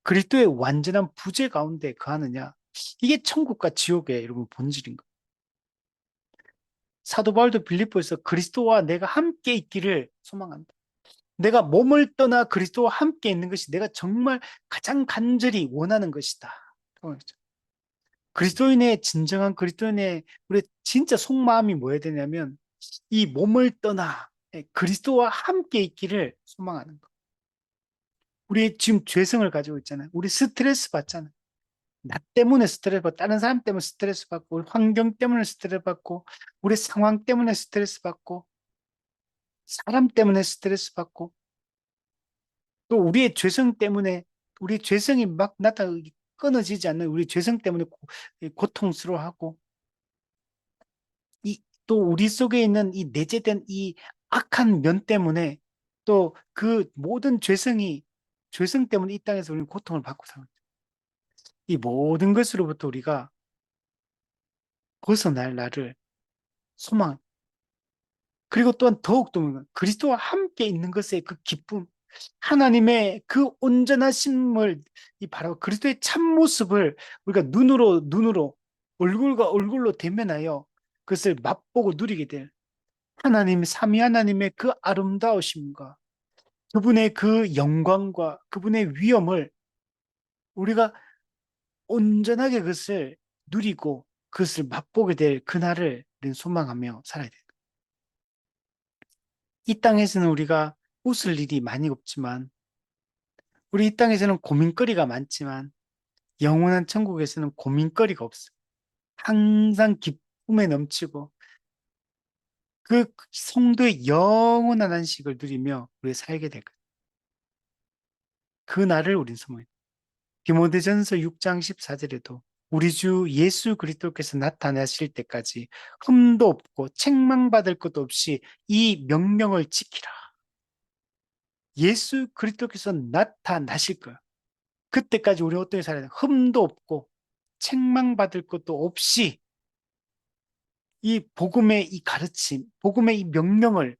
그리스도의 완전한 부재 가운데 거하느냐, 이게 천국과 지옥의 여러분 본질인 거예요. 사도 바울도 빌립보에서 그리스도와 내가 함께 있기를 소망한다. 내가 몸을 떠나 그리스도와 함께 있는 것이 내가 정말 가장 간절히 원하는 것이다. 그리스도인의 진정한 그리스도인의 우리 진짜 속마음이 뭐야 되냐면 이 몸을 떠나 그리스도와 함께 있기를 소망하는 거. 우리 지금 죄성을 가지고 있잖아요. 우리 스트레스 받잖아요. 나 때문에 스트레스 받고 다른 사람 때문에 스트레스 받고 우리 환경 때문에 스트레스 받고 우리 상황 때문에 스트레스 받고 사람 때문에 스트레스 받고 또 우리의 죄성 때문에 우리 죄성이 막 나타 끊어지지 않는 우리 죄성 때문에 고통스러워하고 또 우리 속에 있는 이 내재된 이 악한 면 때문에 또 그 모든 죄성 때문에 이 땅에서 우리는 고통을 받고 사는 거죠. 이 모든 것으로부터 우리가 벗어날 날을 소망 그리고 또한 더욱더 그리스도와 함께 있는 것의 그 기쁨 하나님의 그 온전하심을 이 바로 그리스도의 참모습을 우리가 눈으로 얼굴과 얼굴로 대면하여 그것을 맛보고 누리게 될 하나님 삼위 하나님의 그 아름다우심과 그분의 그 영광과 그분의 위엄을 우리가 온전하게 그것을 누리고 그것을 맛보게 될 그날을 소망하며 살아야 돼요. 이 땅에서는 우리가 웃을 일이 많이 없지만 우리 이 땅에서는 고민거리가 많지만 영원한 천국에서는 고민거리가 없어. 항상 기쁨에 넘치고 그 성도의 영원한 안식을 누리며 우리 살게 될 거야. 그 날을 우린 소망해. 디모데전서 6장 14절에도 우리 주 예수 그리스도께서 나타나실 때까지 흠도 없고 책망받을 것도 없이 이 명령을 지키라. 예수 그리스도께서 나타나실 거야. 그때까지 우리 어떻게 살아야 돼? 흠도 없고 책망받을 것도 없이 이 복음의 이 가르침, 복음의 이 명령을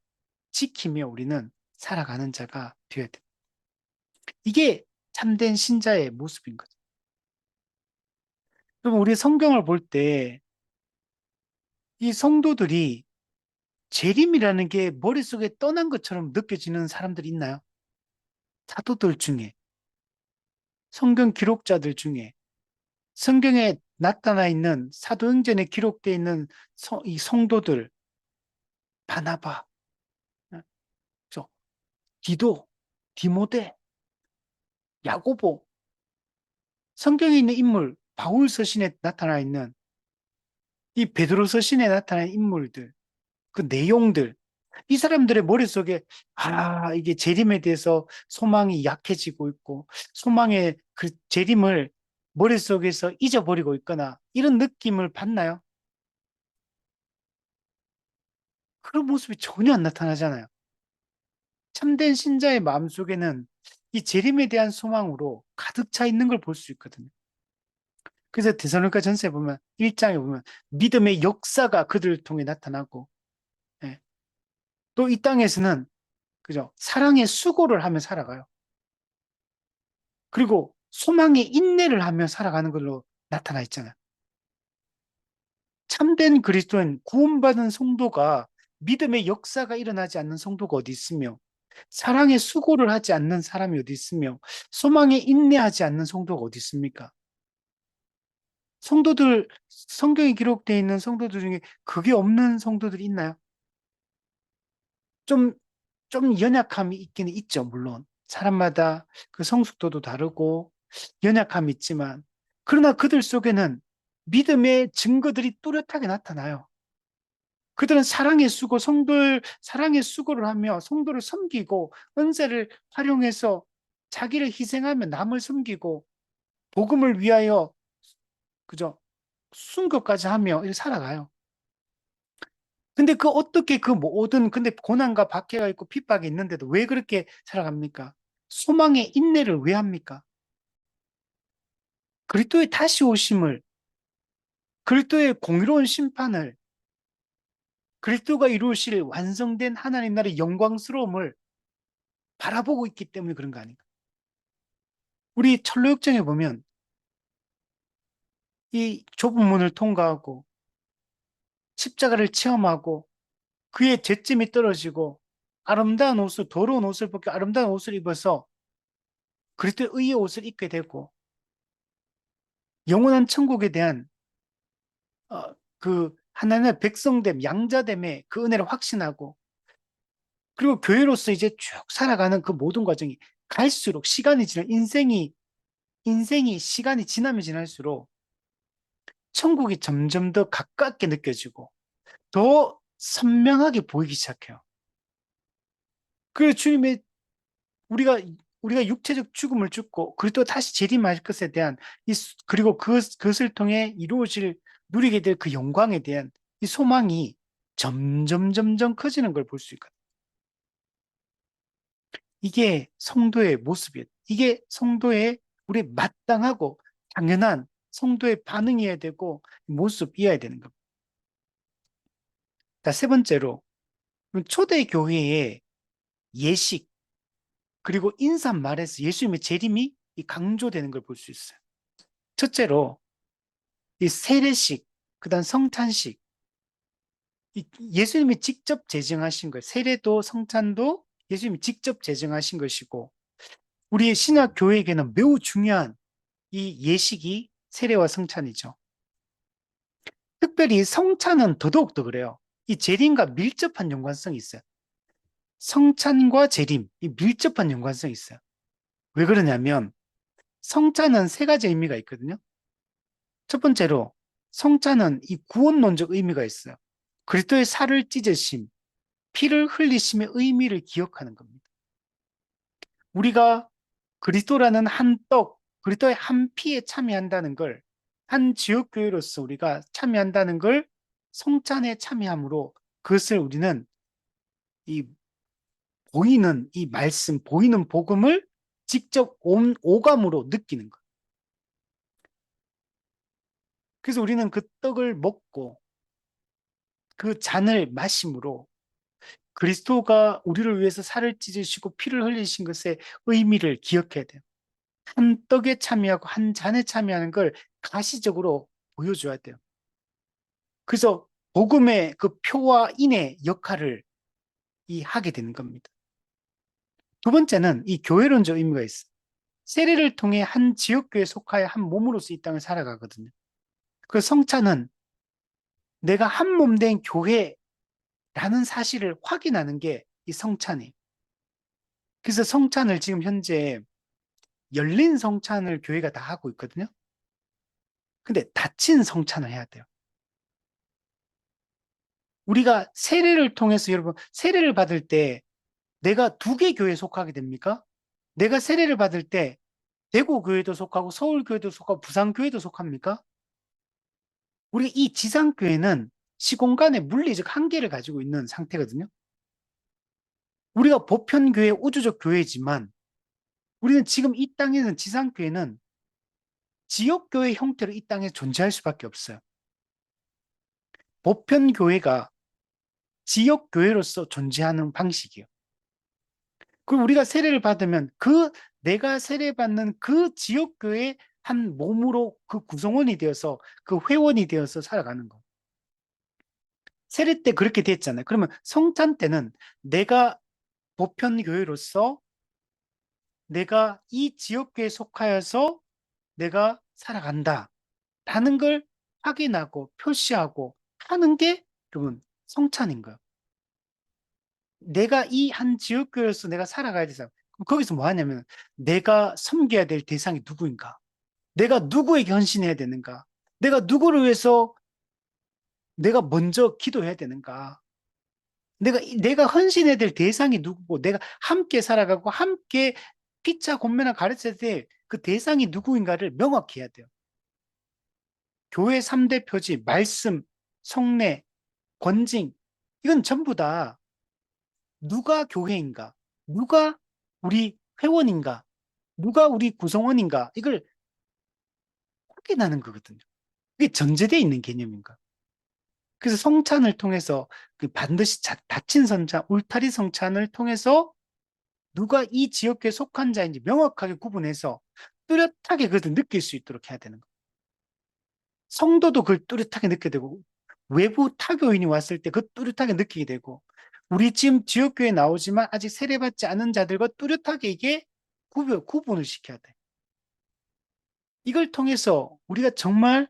지키며 우리는 살아가는 자가 되어야 돼. 이게 참된 신자의 모습인 거죠. 그럼 우리 성경을 볼 때 이 성도들이 재림이라는 게 머릿속에 떠난 것처럼 느껴지는 사람들이 있나요? 사도들 중에, 성경 기록자들 중에, 성경에 나타나 있는 사도행전에 기록되어 있는 이 성도들, 바나바, 저 디도, 디모데, 야고보, 성경에 있는 인물, 바울 서신에 나타나 있는 이 베드로 서신에 나타난 인물들, 그 내용들, 이 사람들의 머릿속에 이게 재림에 대해서 소망이 약해지고 있고 소망의 그 재림을 머릿속에서 잊어버리고 있거나 이런 느낌을 받나요? 그런 모습이 전혀 안 나타나잖아요. 참된 신자의 마음속에는 이 재림에 대한 소망으로 가득 차 있는 걸 볼 수 있거든요. 그래서 데살로니가 전서에 보면 1장에 보면 믿음의 역사가 그들을 통해 나타나고 예. 또 이 땅에서는 그죠? 사랑의 수고를 하며 살아가요. 그리고 소망의 인내를 하며 살아가는 걸로 나타나 있잖아요. 참된 그리스도인 구원받은 성도가 믿음의 역사가 일어나지 않는 성도가 어디 있으며 사랑의 수고를 하지 않는 사람이 어디 있으며 소망에 인내하지 않는 성도가 어디 있습니까? 성도들 성경에 기록되어 있는 성도들 중에 그게 없는 성도들이 있나요? 좀, 좀 연약함이 있기는 있죠, 물론. 사람마다 그 성숙도도 다르고 연약함이 있지만 그러나 그들 속에는 믿음의 증거들이 뚜렷하게 나타나요. 그들은 사랑의 수고, 성도를 사랑의 수고를 하며 성도를 섬기고 은혜를 활용해서 자기를 희생하며 남을 섬기고 복음을 위하여 그죠? 순교까지 하며 이렇게 살아가요. 근데 그 어떻게 그 모든 근데 고난과 박해가 있고 핍박이 있는데도 왜 그렇게 살아갑니까? 소망의 인내를 왜 합니까? 그리스도의 다시 오심을 그리스도의 공의로운 심판을 그리스도가 이루실 완성된 하나님 나라의 영광스러움을 바라보고 있기 때문에 그런 거 아닌가? 우리 철로역정에 보면 이 좁은 문을 통과하고 십자가를 체험하고 그의 죄짐이 떨어지고 아름다운 옷을 더러운 옷을 벗고 아름다운 옷을 입어서 그리스도의 의의 옷을 입게 되고 영원한 천국에 대한 그 하나님의 백성됨, 양자됨의 그 은혜를 확신하고 그리고 교회로서 이제 쭉 살아가는 그 모든 과정이 갈수록 시간이 지나 인생이 시간이 지나면 지날수록 천국이 점점 더 가깝게 느껴지고 더 선명하게 보이기 시작해요. 그래서 주님의 우리가 우리가 육체적 죽음을 죽고 그리고 다시 재림할 것에 대한 그리고 그것을 통해 이루어질 누리게 될 그 영광에 대한 이 소망이 점점 커지는 걸 볼 수 있거든요. 이게 성도의 모습이에요. 이게 성도의 우리 마땅하고 당연한 성도의 반응이어야 되고 모습이어야 되는 겁니다. 자, 세 번째로 초대 교회의 예식 그리고 인사말에서 예수님의 재림이 강조되는 걸 볼 수 있어요. 첫째로 이 세례식, 그다음 성찬식, 예수님이 직접 제정하신 거예요. 세례도 성찬도 예수님이 직접 제정하신 것이고 우리의 신약 교회에게는 매우 중요한 이 예식이 세례와 성찬이죠. 특별히 성찬은 더더욱 그래요. 이 재림과 밀접한 연관성이 있어요. 성찬과 재림, 이 밀접한 연관성이 있어요. 왜 그러냐면 성찬은 세 가지 의미가 있거든요. 첫 번째로 성찬은 이 구원론적 의미가 있어요. 그리스도의 살을 찢으심, 피를 흘리심의 의미를 기억하는 겁니다. 우리가 그리스도라는 한 떡, 그리스도의 한 피에 참여한다는 걸, 한 지역교회로서 우리가 참여한다는 걸 성찬에 참여함으로 그것을 우리는 이 보이는 이 말씀, 보이는 복음을 직접 오감으로 느끼는 거예요. 그래서 우리는 그 떡을 먹고 그 잔을 마심으로 그리스도가 우리를 위해서 살을 찢으시고 피를 흘리신 것의 의미를 기억해야 돼요. 한 떡에 참여하고 한 잔에 참여하는 걸 가시적으로 보여줘야 돼요. 그래서 복음의 그 표와 인의 역할을 하게 되는 겁니다. 두 번째는 이 교회론적 의미가 있어요. 세례를 통해 한 지역교회에 속하여 한 몸으로서 이 땅을 살아가거든요. 그 성찬은 내가 한 몸 된 교회라는 사실을 확인하는 게 이 성찬이에요. 그래서 성찬을 지금 현재 열린 성찬을 교회가 다 하고 있거든요. 근데 닫힌 성찬을 해야 돼요. 우리가 세례를 통해서 여러분 세례를 받을 때 내가 두 개 교회에 속하게 됩니까? 내가 세례를 받을 때 대구 교회도 속하고 서울 교회도 속하고 부산 교회도 속합니까? 우리 이 지상 교회는 시공간의 물리적 한계를 가지고 있는 상태거든요. 우리가 보편 교회, 우주적 교회지만 우리는 지금 이 땅에는 지상 교회는 지역 교회 형태로 이 땅에 존재할 수밖에 없어요. 보편 교회가 지역 교회로서 존재하는 방식이에요. 그리고 우리가 세례를 받으면 내가 세례받는 그 지역 교회의 한 몸으로 그 구성원이 되어서 그 회원이 되어서 살아가는 거. 세례 때 그렇게 됐잖아요. 그러면 성찬 때는 내가 보편 교회로서 내가 이 지역 교회에 속하여서 내가 살아간다. 라는 걸 확인하고 표시하고 하는 게 여러분 성찬인 거예요. 내가 이 한 지역교회로서 내가 살아가야 돼서 그럼 거기서 뭐 하냐면 내가 섬겨야 될 대상이 누구인가? 내가 누구에게 헌신해야 되는가? 내가 누구를 위해서 내가 먼저 기도해야 되는가? 내가 헌신해야 될 대상이 누구고 내가 함께 살아가고 함께 피차 권면을 가르칠 때 그 대상이 누구인가를 명확히 해야 돼요. 교회 3대 표지, 말씀, 성례, 권징 이건 전부 다 누가 교회인가? 누가 우리 회원인가? 누가 우리 구성원인가? 이걸 확인하는 거거든요. 이게 전제되어 있는 개념인가? 그래서 성찬을 통해서 반드시 닫힌 성찬, 울타리 성찬을 통해서 누가 이 지역에 속한 자인지 명확하게 구분해서 뚜렷하게 그것을 느낄 수 있도록 해야 되는 거예요. 성도도 그걸 뚜렷하게 느끼게 되고 외부 타교인이 왔을 때 그 뚜렷하게 느끼게 되고 우리 지금 지역교회 나오지만 아직 세례받지 않은 자들과 뚜렷하게 이게 구분을 시켜야 돼. 이걸 통해서 우리가 정말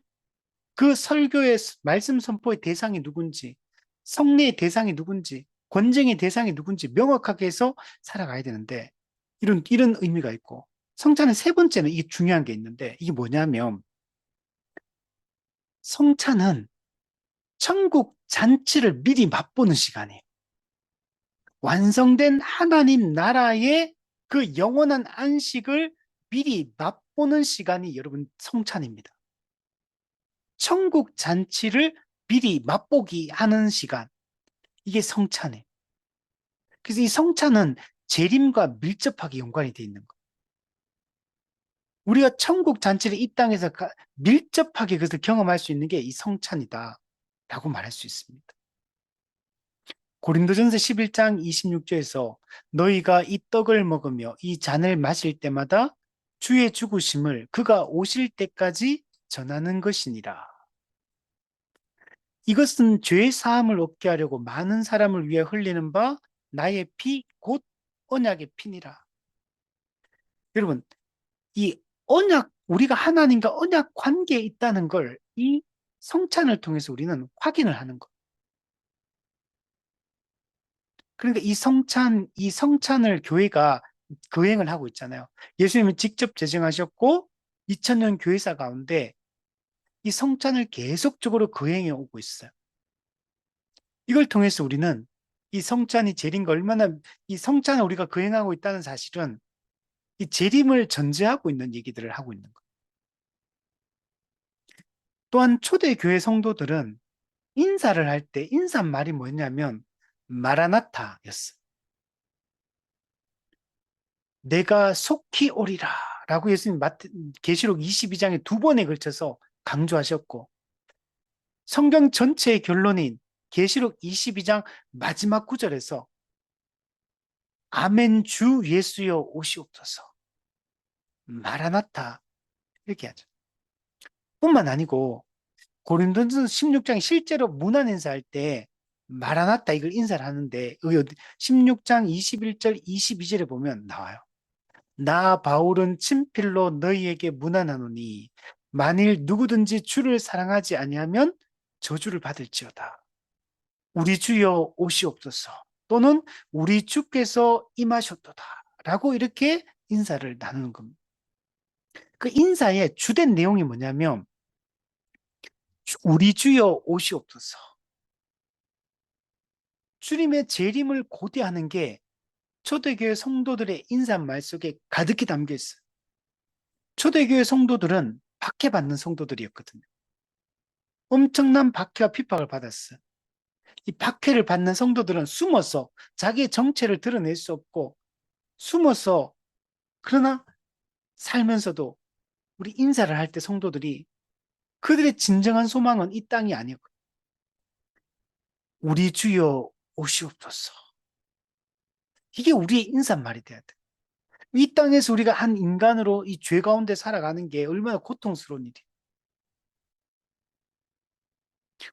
그 설교의 말씀 선포의 대상이 누군지, 성례의 대상이 누군지, 권쟁의 대상이 누군지 명확하게 해서 살아가야 되는데 이런 의미가 있고 성찬의 세 번째는 이게 중요한 게 있는데 이게 뭐냐면 성찬은 천국 잔치를 미리 맛보는 시간이에요. 완성된 하나님 나라의 그 영원한 안식을 미리 맛보는 시간이 여러분 성찬입니다. 천국 잔치를 미리 맛보기 하는 시간. 이게 성찬이에요. 그래서 이 성찬은 재림과 밀접하게 연관이 되어 있는 거예요. 우리가 천국 잔치를 이 땅에서 밀접하게 그것을 경험할 수 있는 게 이 성찬이다. 라고 말할 수 있습니다. 고린도전서 11장 26절에서 너희가 이 떡을 먹으며 이 잔을 마실 때마다 주의 죽으심을 그가 오실 때까지 전하는 것이니라. 이것은 죄 사함을 얻게 하려고 많은 사람을 위해 흘리는 바 나의 피 곧 언약의 피니라. 여러분, 이 우리가 하나님과 언약 관계에 있다는 걸 이 성찬을 통해서 우리는 확인을 하는 것. 그러니까 이 성찬을 교회가 거행을 하고 있잖아요. 예수님이 직접 제정하셨고 2000년 교회사 가운데 이 성찬을 계속적으로 거행해 오고 있어요. 이걸 통해서 우리는 이 성찬이 재림과 얼마나 이 성찬을 우리가 거행하고 있다는 사실은 이 재림을 전제하고 있는 얘기들을 하고 있는 거예요. 또한 초대교회 성도들은 인사를 할 때 인사말이 뭐냐면 마라나타였어요. 내가 속히 오리라 라고 예수님 계시록 22장에 두 번에 걸쳐서 강조하셨고 성경 전체의 결론인 계시록 22장 마지막 구절에서 아멘 주 예수여 오시옵소서 마라나타 이렇게 하죠. 뿐만 아니고 고린도전서 16장 실제로 문안 인사할 때 마라나타 이걸 인사를 하는데 16장 21절 22절에 보면 나와요. 나 바울은 친필로 너희에게 문안하노니 만일 누구든지 주를 사랑하지 아니하면 저주를 받을지어다. 우리 주여 오시옵소서 또는 우리 주께서 임하셨도다 라고 이렇게 인사를 나누는 겁니다. 그 인사의 주된 내용이 뭐냐면 우리 주여 오시옵소서. 주님의 재림을 고대하는 게 초대교회 성도들의 인사말 속에 가득히 담겨 있어요. 초대교회 성도들은 박해받는 성도들이었거든요. 엄청난 박해와 핍박을 받았어요. 이 박해를 받는 성도들은 숨어서 자기의 정체를 드러낼 수 없고 숨어서 그러나 살면서도 우리 인사를 할 때 성도들이 그들의 진정한 소망은 이 땅이 아니었고 우리 주여 오시옵소서. 이게 우리의 인사말이 돼야 돼. 이 땅에서 우리가 한 인간으로 이 죄 가운데 살아가는 게 얼마나 고통스러운 일이에요.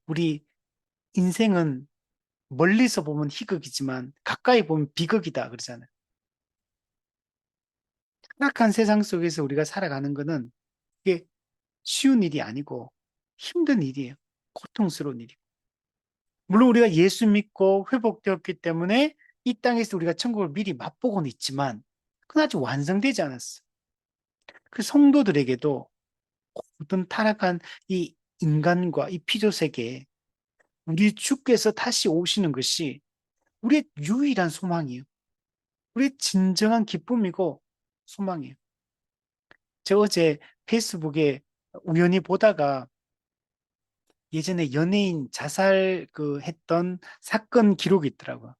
우리 인생은 멀리서 보면 희극이지만 가까이 보면 비극이다 그러잖아요. 타락한 세상 속에서 우리가 살아가는 거는 이게 쉬운 일이 아니고 힘든 일이에요. 고통스러운 일이고. 물론 우리가 예수 믿고 회복되었기 때문에 이 땅에서 우리가 천국을 미리 맛보고는 있지만 그건 아직 완성되지 않았어. 그 성도들에게도 모든 타락한 이 인간과 이 피조 세계에 우리 주께서 다시 오시는 것이 우리의 유일한 소망이에요. 우리의 진정한 기쁨이고 소망이에요. 제가 어제 페이스북에 우연히 보다가 예전에 연예인 자살 했던 사건 기록이 있더라고요.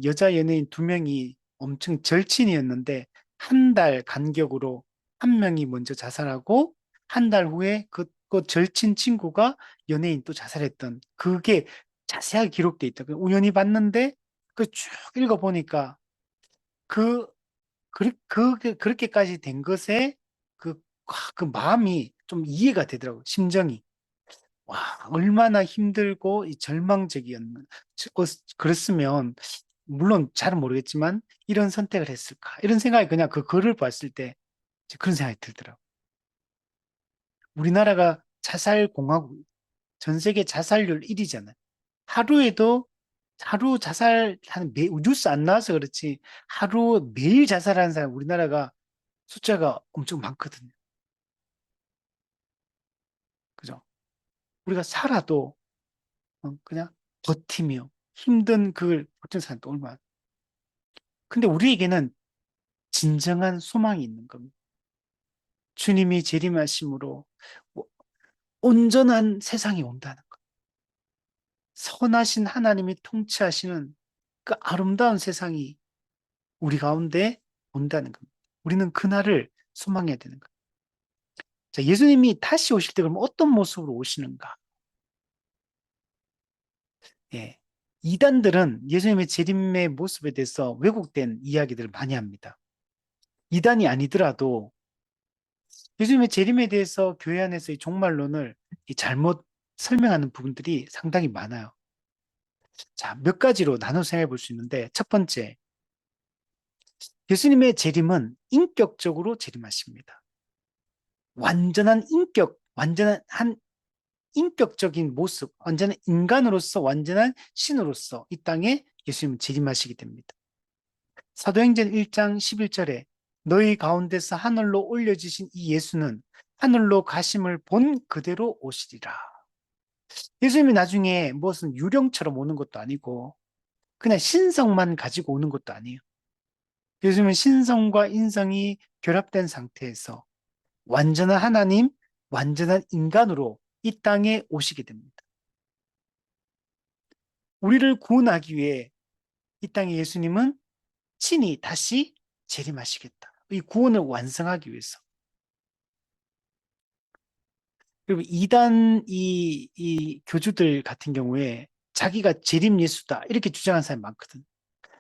여자 연예인 두 명이 엄청 절친이었는데 한 달 간격으로 한 명이 먼저 자살하고 한 달 후에 그 절친 친구가 연예인 또 자살했던 그게 자세하게 기록돼 있다. 우연히 봤는데 그 쭉 읽어보니까 그렇게까지 된 것에 그, 그 마음이 좀 이해가 되더라고요. 심정이. 와, 얼마나 힘들고 절망적이었나. 그랬으면, 물론 잘은 모르겠지만, 이런 선택을 했을까. 이런 생각이 그냥 그 글을 봤을 때 그런 생각이 들더라고요. 우리나라가 자살공화국, 전 세계 자살률 1위잖아요. 하루에도, 하루 뉴스 안 나와서 그렇지, 하루 매일 자살하는 사람 우리나라가 숫자가 엄청 많거든요. 그죠? 우리가 살아도 그냥 버티며 힘든 그걸 버티는 사람도 얼마나. 근데 우리에게는 진정한 소망이 있는 겁니다. 주님이 재림하심으로 온전한 세상이 온다는 것. 선하신 하나님이 통치하시는 그 아름다운 세상이 우리 가운데 온다는 겁니다. 우리는 그날을 소망해야 되는 거예요. 자, 예수님이 다시 오실 때 그럼 어떤 모습으로 오시는가? 예. 이단들은 예수님의 재림의 모습에 대해서 왜곡된 이야기들을 많이 합니다. 이단이 아니더라도 예수님의 재림에 대해서 교회 안에서의 종말론을 잘못 설명하는 부분들이 상당히 많아요. 자, 몇 가지로 나눠 생각해 볼 수 있는데, 첫 번째, 예수님의 재림은 인격적으로 재림하십니다. 완전한 한 인격적인 모습, 완전한 인간으로서, 완전한 신으로서 이 땅에 예수님은 재림하시게 됩니다. 사도행전 1장 11절에 너희 가운데서 하늘로 올려지신 이 예수는 하늘로 가심을 본 그대로 오시리라. 예수님이 나중에 무슨 유령처럼 오는 것도 아니고 그냥 신성만 가지고 오는 것도 아니에요. 예수님은 신성과 인성이 결합된 상태에서 완전한 하나님, 완전한 인간으로 이 땅에 오시게 됩니다. 우리를 구원하기 위해 이 땅에 예수님은 친히 다시 재림하시겠다. 이 구원을 완성하기 위해서. 그리고 이단 이 교주들 같은 경우에 자기가 재림 예수다 이렇게 주장하는 사람이 많거든.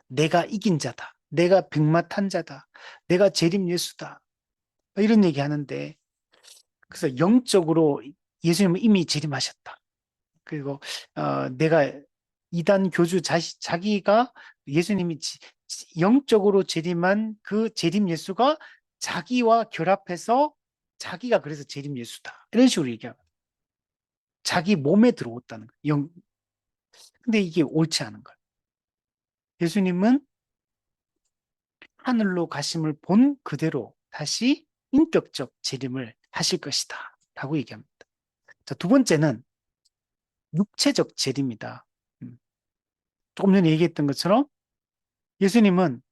내가 이긴 자다. 내가 백마탄 자다. 내가 재림 예수다. 이런 얘기 하는데 그래서 영적으로 예수님은 이미 재림하셨다. 그리고 내가 이단 교주 자기가 예수님이 영적으로 재림한 그 재림 예수가 자기와 결합해서 자기가 그래서 재림 예수다. 이런 식으로 얘기하고 자기 몸에 들어왔다는 거예요. 근데 이게 옳지 않은 거예요. 예수님은 하늘로 가심을 본 그대로 다시 인격적 재림을 하실 것이다. 라고 얘기합니다. 자, 두 번째는 육체적 재림이다. 조금 전에 얘기했던 것처럼 예수님은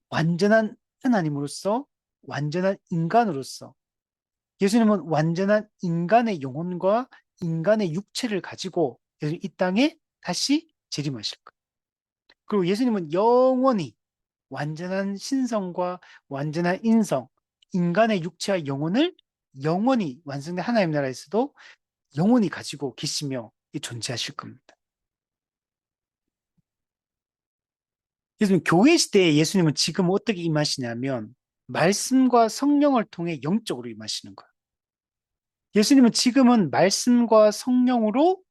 완전한 하나님으로서 완전한 인간으로서 예수님은 완전한 인간의 영혼과 인간의 육체를 가지고 이 땅에 다시 재림하실 거예요. 그리고 예수님은 영원히 완전한 신성과 완전한 인성, 인간의 육체와 영혼을 영원히 완성된 하나님 나라에서도 영원히 가지고 계시며 존재하실 겁니다. 예수님 교회 시대에 예수님은 지금 어떻게 임하시냐면 말씀과 성령을 통해 영적으로 임하시는 거예요. 예수님은 지금은 말씀과 성령으로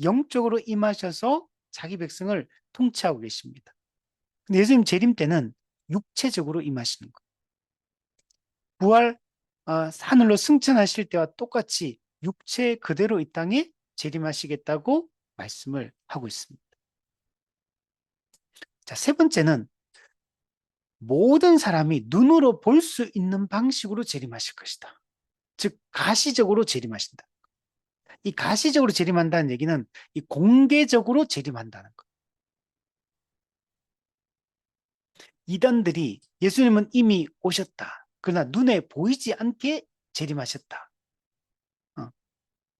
영적으로 임하셔서 자기 백성을 통치하고 계십니다. 근데 예수님 재림 때는 육체적으로 임하시는 거예요. 부활 하늘로 승천하실 때와 똑같이 육체 그대로 이 땅에 재림하시겠다고 말씀을 하고 있습니다. 자, 세 번째는 모든 사람이 눈으로 볼 수 있는 방식으로 재림하실 것이다. 즉 가시적으로 재림하신다. 이 가시적으로 재림한다는 얘기는 이 공개적으로 재림한다는 것. 이단들이 예수님은 이미 오셨다. 그러나 눈에 보이지 않게 재림하셨다.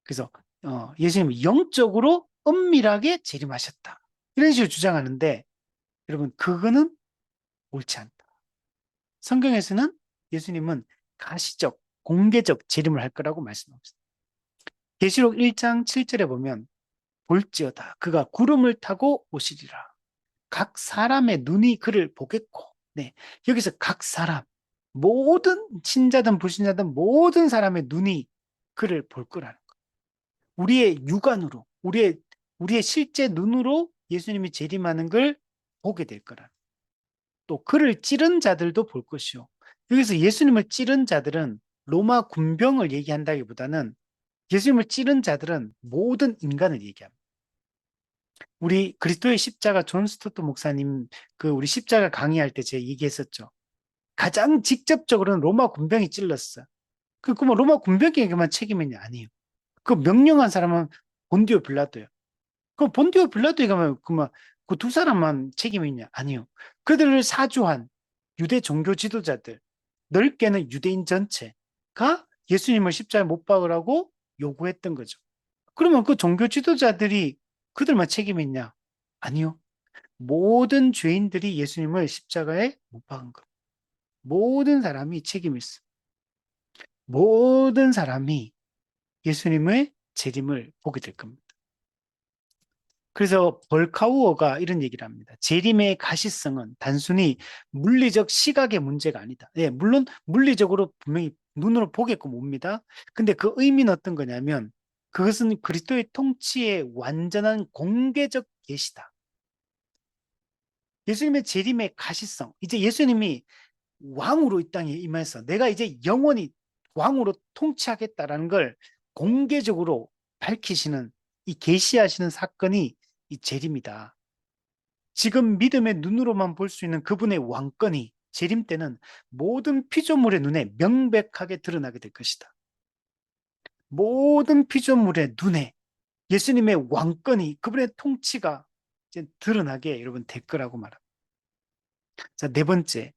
그래서 예수님은 영적으로 은밀하게 재림하셨다. 이런 식으로 주장하는데 여러분 그거는 옳지 않다. 성경에서는 예수님은 가시적, 공개적 재림을 할 거라고 말씀하고 있습니다. 계시록 1장 7절에 보면 볼지어다 그가 구름을 타고 오시리라. 각 사람의 눈이 그를 보겠고 네, 여기서 각 사람 모든 신자든 불신자든 모든 사람의 눈이 그를 볼 거라는 거예요. 우리의 육안으로 우리의 실제 눈으로 예수님이 재림하는 걸 보게 될 거라. 또 그를 찌른 자들도 볼 것이요. 여기서 예수님을 찌른 자들은 로마 군병을 얘기한다기보다는 예수님을 찌른 자들은 모든 인간을 얘기합니다. 우리 그리스도의 십자가 존 스토트 목사님 그 우리 십자가 강의할 때 제가 얘기했었죠. 가장 직접적으로는 로마 군병이 찔렀어. 뭐 로마 군병에게만 책임이냐? 아니에요. 그 명령한 사람은 본디오 빌라도예요. 그럼 본디오 빌라도에게 그만 그 두 사람만 책임이 있냐? 아니요. 그들을 사주한 유대 종교 지도자들, 넓게는 유대인 전체가 예수님을 십자가에 못 박으라고 요구했던 거죠. 그러면 그 종교 지도자들이 그들만 책임이 있냐? 아니요. 모든 죄인들이 예수님을 십자가에 못 박은 것. 모든 사람이 책임이 있어. 모든 사람이 예수님의 재림을 보게 될 겁니다. 그래서 벌카우어가 이런 얘기를 합니다. 재림의 가시성은 단순히 물리적 시각의 문제가 아니다. 예, 물론 물리적으로 분명히 눈으로 보겠고 봅니다. 근데 그 의미는 어떤 거냐면 그것은 그리스도의 통치의 완전한 공개적 계시다. 예수님의 재림의 가시성. 이제 예수님이 왕으로 이 땅에 임해서 내가 이제 영원히 왕으로 통치하겠다라는 걸 공개적으로 밝히시는 이 계시하시는 사건이 이 재림이다. 지금 믿음의 눈으로만 볼 수 있는 그분의 왕권이 재림 때는 모든 피조물의 눈에 명백하게 드러나게 될 것이다. 모든 피조물의 눈에 예수님의 왕권이, 그분의 통치가 이제 드러나게 여러분 될 거라고 말합니다. 자, 네 번째.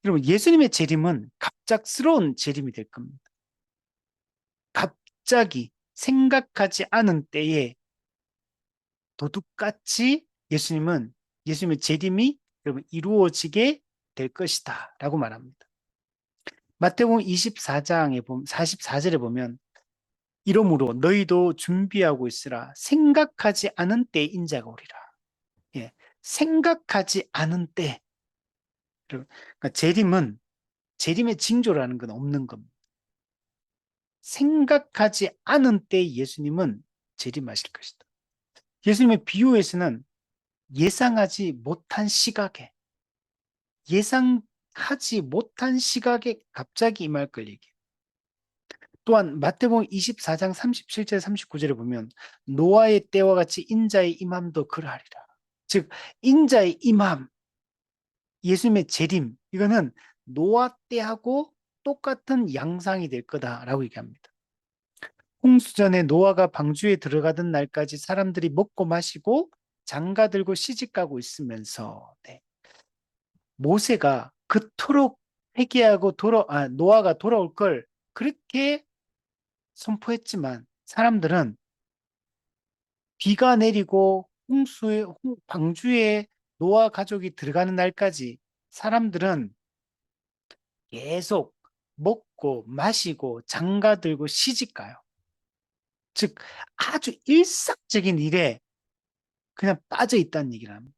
여러분, 예수님의 재림은 갑작스러운 재림이 될 겁니다. 갑자기 생각하지 않은 때에 도둑같이 예수님의 재림이 여러분 이루어지게 될 것이다 라고 말합니다. 마태복음 24장에 보면 44절에 보면 이러므로 너희도 준비하고 있으라 생각하지 않은 때에 인자가 오리라. 예, 생각하지 않은 때. 그러니까 재림의 징조라는 건 없는 겁니다. 생각하지 않은 때 예수님은 재림하실 것이다. 예수님의 비유에서는 예상하지 못한 시각에, 예상하지 못한 시각에 갑자기 임할 걸 얘기해요. 또한 마태복음 24장 37절 39절에 보면 노아의 때와 같이 인자의 임함도 그러하리라. 즉 인자의 임함, 예수님의 재림, 이거는 노아 때하고 똑같은 양상이 될 거다라고 얘기합니다. 홍수전에 노아가 방주에 들어가던 날까지 사람들이 먹고 마시고 장가 들고 시집가고 있으면서 모세가 그토록 회개하고 노아가 돌아올 걸 그렇게 선포했지만 사람들은 비가 내리고 방주에 노아 가족이 들어가는 날까지 사람들은 계속 먹고 마시고 장가 들고 시집가요. 즉 아주 일상적인 일에 그냥 빠져 있다는 얘기를 합니다.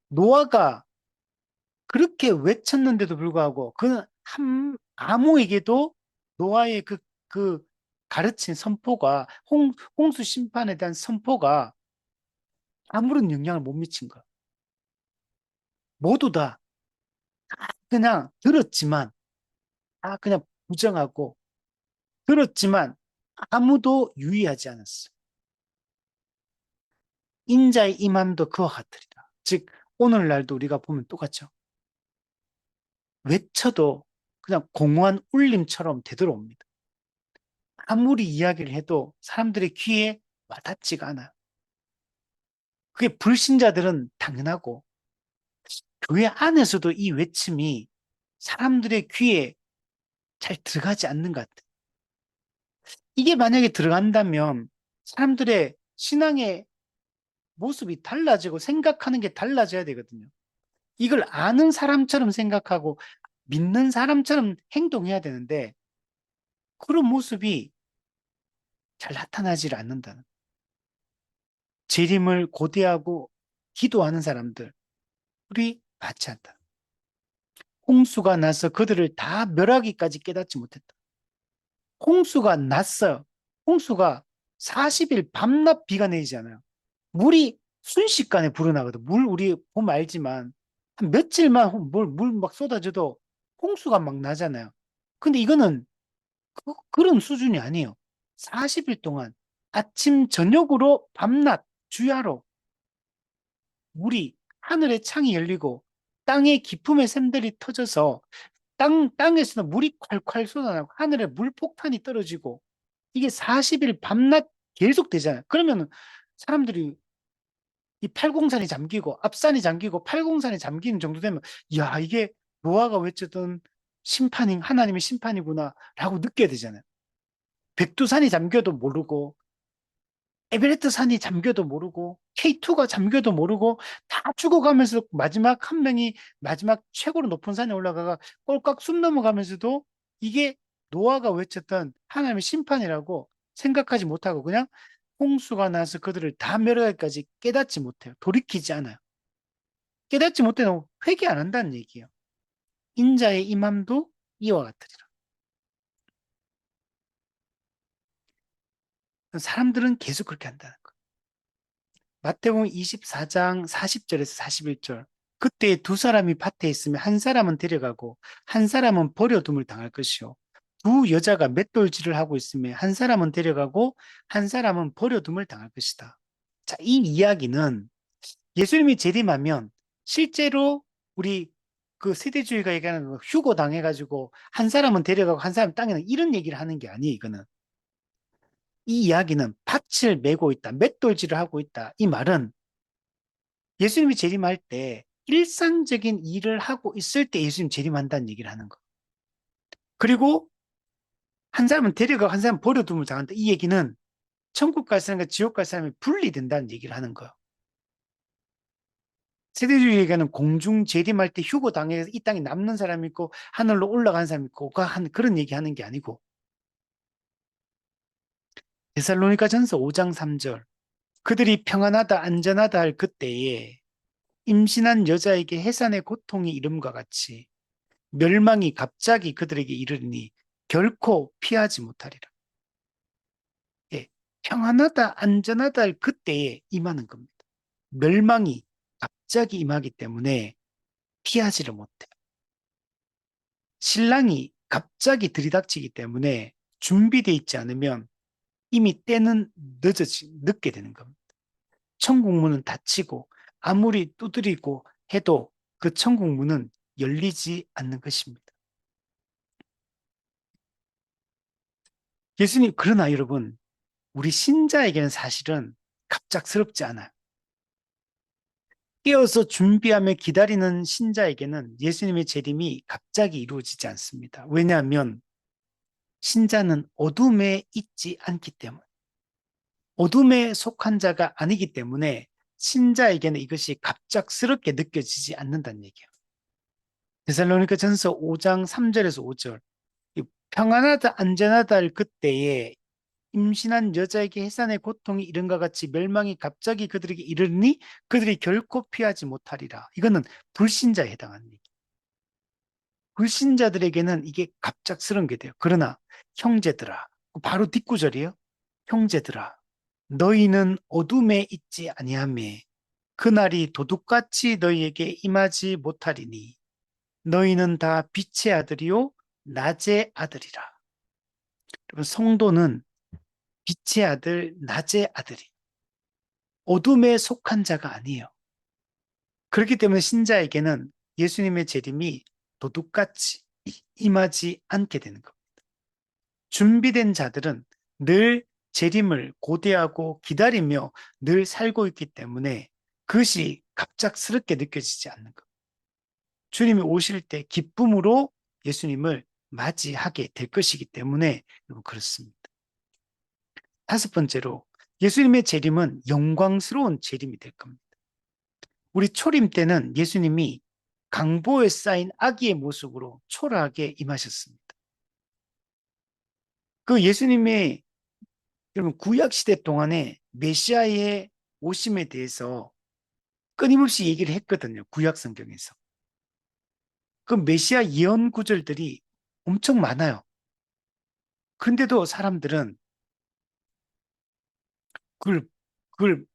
노아가 그렇게 외쳤는데도 불구하고 그는 아무에게도 노아의 그 가르친 선포가 홍수 심판에 대한 선포가 아무런 영향을 못 미친 거야. 모두 다 그냥 들었지만 다 그냥 부정하고 들었지만 아무도 유의하지 않았어. 인자의 임함도 그와 같으리라. 즉 오늘날도 우리가 보면 똑같죠. 외쳐도 그냥 공허한 울림처럼 되돌아옵니다. 아무리 이야기를 해도 사람들의 귀에 와닿지가 않아요. 그게 불신자들은 당연하고 교회 안에서도 이 외침이 사람들의 귀에 잘 들어가지 않는 것 같아요. 이게 만약에 들어간다면 사람들의 신앙의 모습이 달라지고 생각하는 게 달라져야 되거든요. 이걸 아는 사람처럼 생각하고 믿는 사람처럼 행동해야 되는데 그런 모습이 잘 나타나지 않는다는. 재림을 고대하고 기도하는 사람들, 우리 맞지 않다. 홍수가 나서 그들을 다 멸하기까지 깨닫지 못했다. 홍수가 났어요. 홍수가 40일 밤낮 비가 내리잖아요. 물이 순식간에 불어나거든. 물 우리 보면 알지만 한 며칠만 물 막 쏟아져도 홍수가 막 나잖아요. 근데 이거는 그런 수준이 아니에요. 40일 동안 아침 저녁으로 밤낮 주야로 물이 하늘의 창이 열리고 땅의 기품의 샘들이 터져서 땅에서는 물이 콸콸 쏟아나고 하늘에 물폭탄이 떨어지고 이게 40일 밤낮 계속 되잖아요. 그러면 사람들이 이 팔공산이 잠기고 앞산이 잠기고 팔공산이 잠기는 정도 되면 야 이게 노아가 외쳤던 하나님의 심판이구나 라고 느껴야 되잖아요. 백두산이 잠겨도 모르고 에베레스트 산이 잠겨도 모르고 K2가 잠겨도 모르고 다 죽어가면서 마지막 한 명이 마지막 최고로 높은 산에 올라가가 꼴깍 숨 넘어가면서도 이게 노아가 외쳤던 하나님의 심판이라고 생각하지 못하고 그냥 홍수가 나서 그들을 다 멸하기까지 깨닫지 못해요. 돌이키지 않아요. 깨닫지 못해도 회개 안 한다는 얘기예요. 인자의 임함도 이와 같으리라. 사람들은 계속 그렇게 한다는 거예요. 마태복음 24장 40절에서 41절. 그때 두 사람이 밭에 있으면 한 사람은 데려가고 한 사람은 버려둠을 당할 것이요. 두 여자가 맷돌질을 하고 있으면 한 사람은 데려가고 한 사람은 버려둠을 당할 것이다. 자, 이 이야기는 예수님이 재림하면 실제로 우리 그 세대주의가 얘기하는 거 휴고 당해가지고 한 사람은 데려가고 한 사람은 땅에는 이런 얘기를 하는 게 아니에요, 이거는. 이 이야기는 밭을 메고 있다, 맷돌질을 하고 있다. 이 말은 예수님이 재림할 때 일상적인 일을 하고 있을 때 예수님 재림한다는 얘기를 하는 거. 그리고 한 사람은 데려가고 한 사람은 버려두면 당한다. 이 얘기는 천국 갈 사람과 지옥 갈 사람이 분리된다는 얘기를 하는 거예요. 세대주의 얘기는 공중 재림할 때 휴고 당해서 이 땅에 남는 사람이 있고 하늘로 올라간 사람이 있고 그런 얘기 하는 게 아니고 데살로니가 전서 5장 3절 그들이 평안하다 안전하다 할 그때에 임신한 여자에게 해산의 고통이 이름과 같이 멸망이 갑자기 그들에게 이르니 결코 피하지 못하리라. 예, 평안하다 안전하다 할 그때에 임하는 겁니다. 멸망이 갑자기 임하기 때문에 피하지를 못해. 신랑이 갑자기 들이닥치기 때문에 준비되어 있지 않으면 이미 때는 늦게 되는 겁니다. 천국 문은 닫히고 아무리 두드리고 해도 그 천국 문은 열리지 않는 것입니다. 예수님, 그러나 여러분, 우리 신자에게는 사실은 갑작스럽지 않아요. 깨어서 준비하며 기다리는 신자에게는 예수님의 재림이 갑자기 이루어지지 않습니다. 왜냐하면 신자는 어둠에 있지 않기 때문에, 어둠에 속한 자가 아니기 때문에 신자에게는 이것이 갑작스럽게 느껴지지 않는다는 얘기예요. 데살로니가 전서 5장 3절에서 5절. 평안하다 안전하다 할 그때에 임신한 여자에게 해산의 고통이 이른과 같이 멸망이 갑자기 그들에게 이르니 그들이 결코 피하지 못하리라. 이거는 불신자에 해당하는 얘기. 불신자들에게는 이게 갑작스러운 게 돼요. 그러나 형제들아, 바로 뒷구절이에요. 형제들아, 너희는 어둠에 있지 아니하며 그날이 도둑같이 너희에게 임하지 못하리니 너희는 다 빛의 아들이요 낮의 아들이라. 여러분, 성도는 빛의 아들, 낮의 아들이 어둠에 속한 자가 아니에요. 그렇기 때문에 신자에게는 예수님의 재림이 도둑같이 임하지 않게 되는 겁니다. 준비된 자들은 늘 재림을 고대하고 기다리며 늘 살고 있기 때문에 그것이 갑작스럽게 느껴지지 않는 것. 주님이 오실 때 기쁨으로 예수님을 맞이하게 될 것이기 때문에 그렇습니다. 다섯 번째로 예수님의 재림은 영광스러운 재림이 될 겁니다. 우리 초림 때는 예수님이 강보에 쌓인 아기의 모습으로 초라하게 임하셨습니다. 그 예수님의 여러분 구약 시대 동안에 메시아의 오심에 대해서 끊임없이 얘기를 했거든요. 구약 성경에서. 그 메시아 예언 구절들이 엄청 많아요. 근데도 사람들은 그걸, 그걸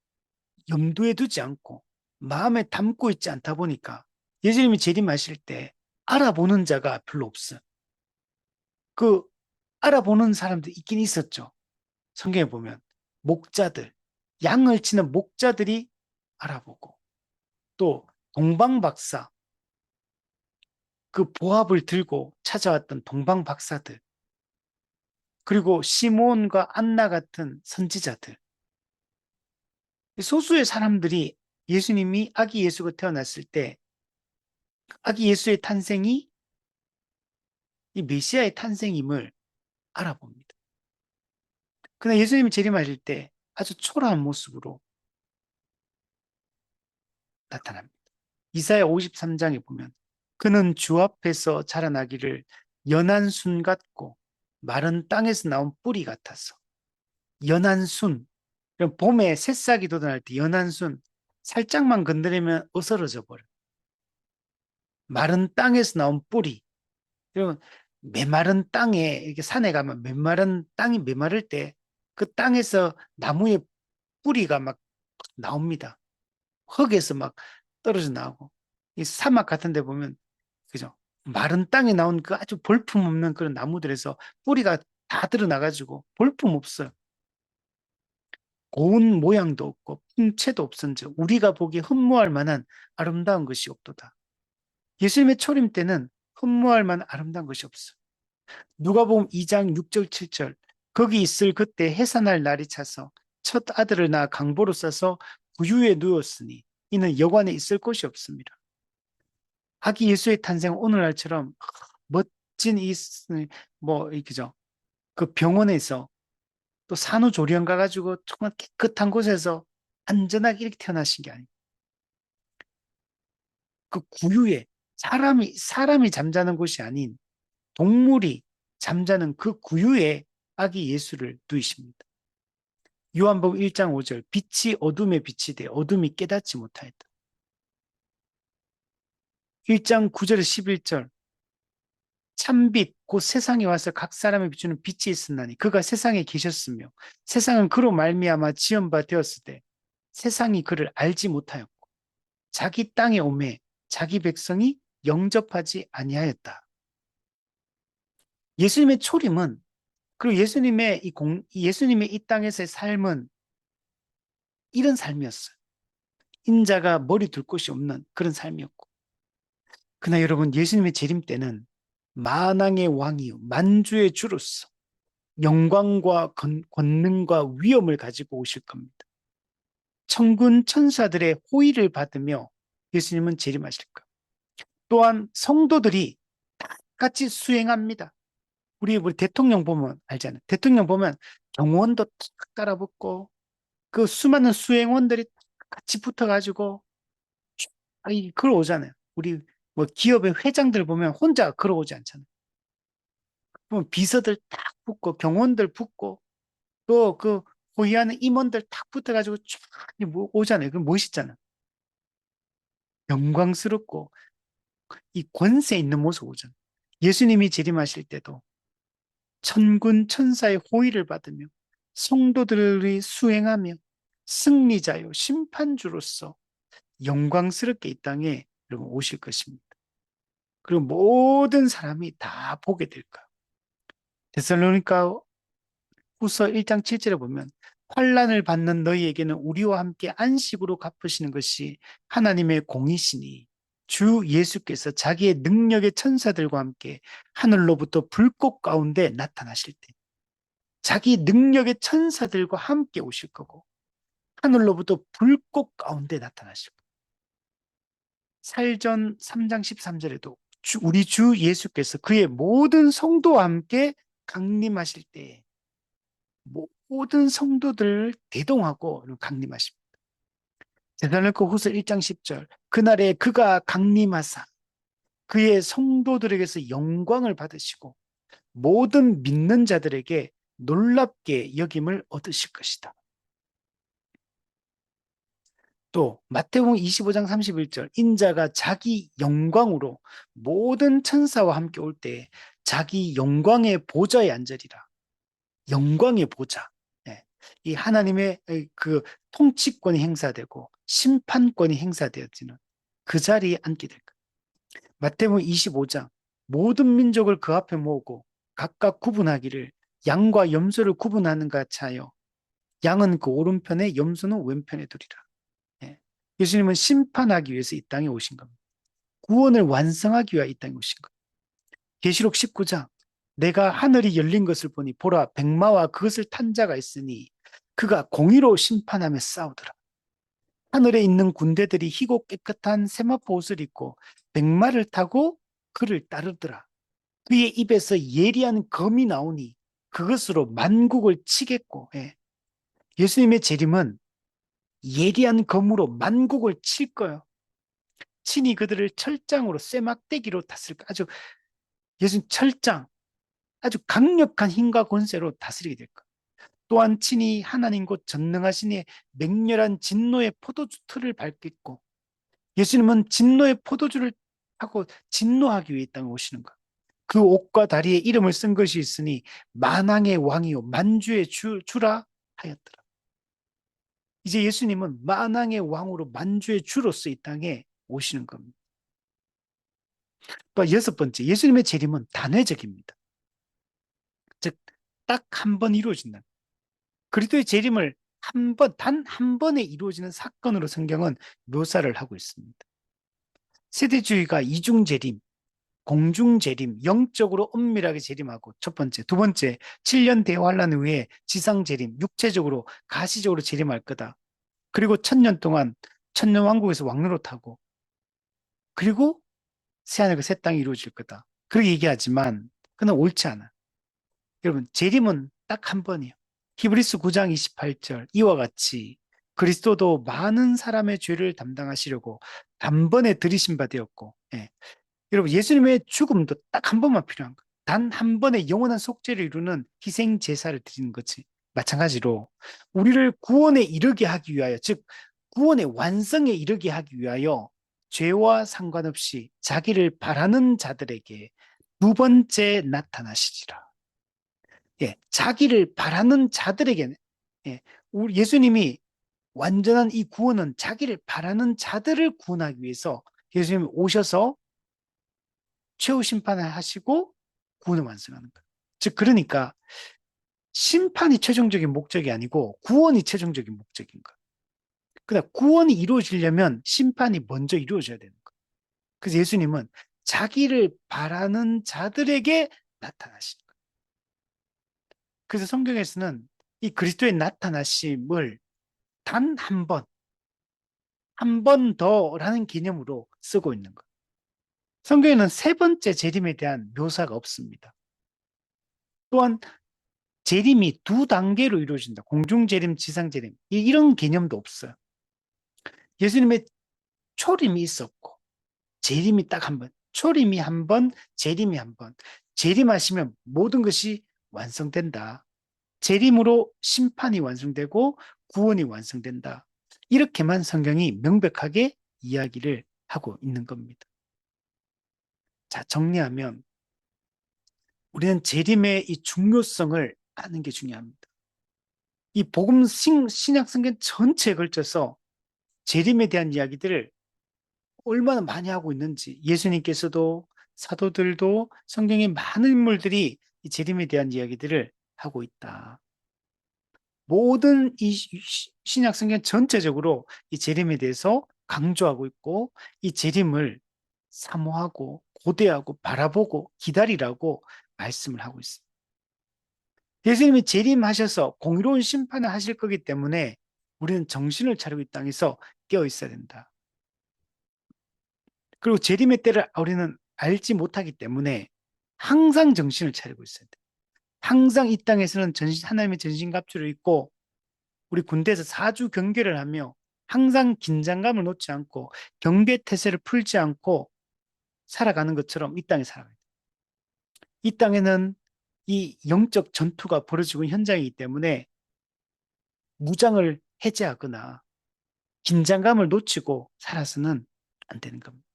염두에 두지 않고 마음에 담고 있지 않다 보니까 예수님이 재림하실 때 알아보는 자가 별로 없어요. 그 알아보는 사람도 있긴 있었죠. 성경에 보면 목자들, 양을 치는 목자들이 알아보고 또 동방박사, 그 보합을 들고 찾아왔던 동방박사들, 그리고 시몬과 안나 같은 선지자들, 소수의 사람들이 예수님이 아기 예수가 태어났을 때 아기 예수의 탄생이 이 메시아의 탄생임을 알아봅니다. 그러나 예수님이 재림하실 때 아주 초라한 모습으로 나타납니다. 이사야 53장에 보면 그는 주 앞에서 자라나기를 연한 순 같고 마른 땅에서 나온 뿌리 같아서 연한 순, 봄에 새싹이 돋아날 때 연한 순 살짝만 건드리면 어스러져 버려. 마른 땅에서 나온 뿌리. 여러분, 메마른 땅에 이렇게 산에 가면 메마른 땅이 메마를 때 그 땅에서 나무의 뿌리가 막 나옵니다. 흙에서 막 떨어져 나오고 이 사막 같은 데 보면 그죠? 마른 땅에 나온 그 아주 볼품 없는 그런 나무들에서 뿌리가 다 드러나가지고 볼품 없어요. 고운 모양도 없고 풍채도 없은즉 우리가 보기에 흠모할 만한 아름다운 것이 없도다. 예수님의 초림 때는 흠모할 만한 아름다운 것이 없어. 누가복음 2장 6절 7절 거기 있을 그때 해산할 날이 차서 첫 아들을 낳아 강보로 싸서 구유에 누웠으니 이는 여관에 있을 곳이 없습니다. 아기 예수의 탄생은 오늘날처럼 멋진 그죠? 그 병원에서 또 산후조리원 가가지고 정말 깨끗한 곳에서 안전하게 이렇게 태어나신 게 아니고 그 구유에 사람이 잠자는 곳이 아닌 동물이 잠자는 그 구유에 아기 예수를 두이십니다. 요한복음 1장 5절 빛이 어둠에 빛이 돼 어둠이 깨닫지 못하였다. 1장 9절에 11절 참빛 곧 세상에 와서 각 사람에 비추는 빛이 있었나니 그가 세상에 계셨으며 세상은 그로 말미암아 지은 바 되었을 때 세상이 그를 알지 못하였고 자기 땅에 오매 자기 백성이 영접하지 아니하였다. 예수님의 초림은 그리고 예수님의 이 땅에서의 삶은 이런 삶이었어요. 인자가 머리 둘 곳이 없는 그런 삶이었고 그러나 여러분 예수님의 재림 때는 만왕의 왕이요 만주의 주로서 영광과 권능과 위엄을 가지고 오실 겁니다. 천군 천사들의 호의를 받으며 예수님은 재림하실 거예요. 또한 성도들이 다 같이 수행합니다. 우리 대통령 보면 알잖아요. 대통령 보면 경호원도 탁 따라붙고 그 수많은 수행원들이 같이 붙어가지고 걸어오잖아요. 우리 뭐 기업의 회장들 보면 혼자 걸어오지 않잖아요. 보면 비서들 딱 붙고 경호원들 붙고 또 그 호위하는 임원들 탁 붙어가지고 쫙 오잖아요. 그럼 멋있잖아요. 영광스럽고 이 권세 있는 모습 오잖아요. 예수님이 재림하실 때도 천군 천사의 호의를 받으며 성도들이 수행하며 승리자요 심판주로서 영광스럽게 이 땅에 여러분 오실 것입니다. 그리고 모든 사람이 다 보게 될 거예요. 데살로니가 후서 1장 7절에 보면 환난을 받는 너희에게는 우리와 함께 안식으로 갚으시는 것이 하나님의 공이시니 주 예수께서 자기의 능력의 천사들과 함께 하늘로부터 불꽃 가운데 나타나실 때 자기 능력의 천사들과 함께 오실 거고 하늘로부터 불꽃 가운데 나타나실 거고 살전 3장 13절에도 우리 주 예수께서 그의 모든 성도와 함께 강림하실 때 모든 성도들을 대동하고 강림하십니다. 데살로니가 후서 1장 10절 그날에 그가 강림하사 그의 성도들에게서 영광을 받으시고 모든 믿는 자들에게 놀랍게 여김을 얻으실 것이다. 또 마태복음 25장 31절 인자가 자기 영광으로 모든 천사와 함께 올 때 자기 영광의 보좌에 앉으리라. 영광의 보좌. 예. 이 하나님의 그 통치권이 행사되고 심판권이 행사되어지는 그 자리에 앉게 될 거예요. 마태복음 25장 모든 민족을 그 앞에 모으고 각각 구분하기를 양과 염소를 구분하는 것 같이 하여 양은 그 오른편에 염소는 왼편에 두리라. 예. 예수님은 심판하기 위해서 이 땅에 오신 겁니다. 구원을 완성하기 위해 이 땅에 오신 겁니다. 계시록 19장 내가 하늘이 열린 것을 보니 보라 백마와 그것을 탄 자가 있으니 그가 공의로 심판하며 싸우더라. 하늘에 있는 군대들이 희고 깨끗한 세마포 옷을 입고 백마를 타고 그를 따르더라. 그의 입에서 예리한 검이 나오니 그것으로 만국을 치겠고 예수님의 재림은 예리한 검으로 만국을 칠 거예요. 친히 그들을 철장으로 쇠막대기로 다스릴 거예요. 아주 예수님 철장 아주 강력한 힘과 권세로 다스리게 될 거예요. 또한 친히 하나님 곧 전능하시니 맹렬한 진노의 포도주 틀을 밟겠고 예수님은 진노의 포도주를 하고 진노하기 위해 이 땅에 오시는 거예요. 그 옷과 다리에 이름을 쓴 것이 있으니 만왕의 왕이요 만주의 주라 하였더라. 이제 예수님은 만왕의 왕으로 만주의 주로서 이 땅에 오시는 겁니다. 또 여섯 번째, 예수님의 재림은 단회적입니다. 즉, 딱 한 번 이루어진다. 그리스도의 재림을 단 한 번에 이루어지는 사건으로 성경은 묘사를 하고 있습니다. 세대주의가 이중재림, 공중재림, 영적으로 엄밀하게 재림하고 첫 번째. 두 번째, 7년 대환란 후에 지상재림, 육체적으로 가시적으로 재림할 거다. 그리고 1000년 동안 천년왕국에서 왕노릇하고 그리고 새하늘과 새 땅이 이루어질 거다. 그렇게 얘기하지만 그는 옳지 않아. 여러분, 재림은 딱 한 번이에요. 히브리스 9장 28절 이와 같이 그리스도도 많은 사람의 죄를 담당하시려고 단번에 들이신 바 되었고, 예. 여러분, 예수님의 죽음도 딱 한 번만 필요한 거예요. 단 한 번의 영원한 속죄를 이루는 희생 제사를 드리는 거지. 마찬가지로 우리를 구원에 이르게 하기 위하여, 즉 구원의 완성에 이르게 하기 위하여 죄와 상관없이 자기를 바라는 자들에게 두 번째 나타나시리라. 예, 자기를 바라는 자들에게, 예, 우리 예수님이 완전한 이 구원은 자기를 바라는 자들을 구원하기 위해서 예수님이 오셔서 최후 심판을 하시고 구원을 완성하는 거예요. 즉, 그러니까 심판이 최종적인 목적이 아니고 구원이 최종적인 목적인 거예요. 그러나 구원이 이루어지려면 심판이 먼저 이루어져야 되는 거예요. 그래서 예수님은 자기를 바라는 자들에게 나타나시는 거예요. 그래서 성경에서는 이 그리스도의 나타나심을 단 한 번, 한 번 더라는 개념으로 쓰고 있는 거예요. 성경에는 세 번째 재림에 대한 묘사가 없습니다. 또한 재림이 두 단계로 이루어진다. 공중재림, 지상재림. 이런 개념도 없어요. 예수님의 초림이 있었고, 재림이 딱 한 번, 초림이 한 번, 재림이 한 번. 재림하시면 모든 것이 완성된다. 재림으로 심판이 완성되고 구원이 완성된다. 이렇게만 성경이 명백하게 이야기를 하고 있는 겁니다. 자, 정리하면 우리는 재림의 이 중요성을 아는 게 중요합니다. 이 복음 신약 성경 전체에 걸쳐서 재림에 대한 이야기들을 얼마나 많이 하고 있는지 예수님께서도 사도들도 성경의 많은 인물들이 이 재림에 대한 이야기들을 하고 있다. 모든 이 신약 성경 전체적으로 이 재림에 대해서 강조하고 있고 이 재림을 사모하고 고대하고 바라보고 기다리라고 말씀을 하고 있습니다. 예수님이 재림하셔서 공의로운 심판을 하실 거기 때문에 우리는 정신을 차리고 이 땅에서 깨어 있어야 된다. 그리고 재림의 때를 우리는 알지 못하기 때문에 항상 정신을 차리고 있어야 돼. 항상 이 땅에서는 하나님의 전신갑주를 입고 우리 군대에서 4주 경계를 하며 항상 긴장감을 놓지 않고 경계태세를 풀지 않고 살아가는 것처럼 이 땅에 살아가야 돼. 이 땅에는 이 영적 전투가 벌어지고 있는 현장이기 때문에 무장을 해제하거나 긴장감을 놓치고 살아서는 안 되는 겁니다.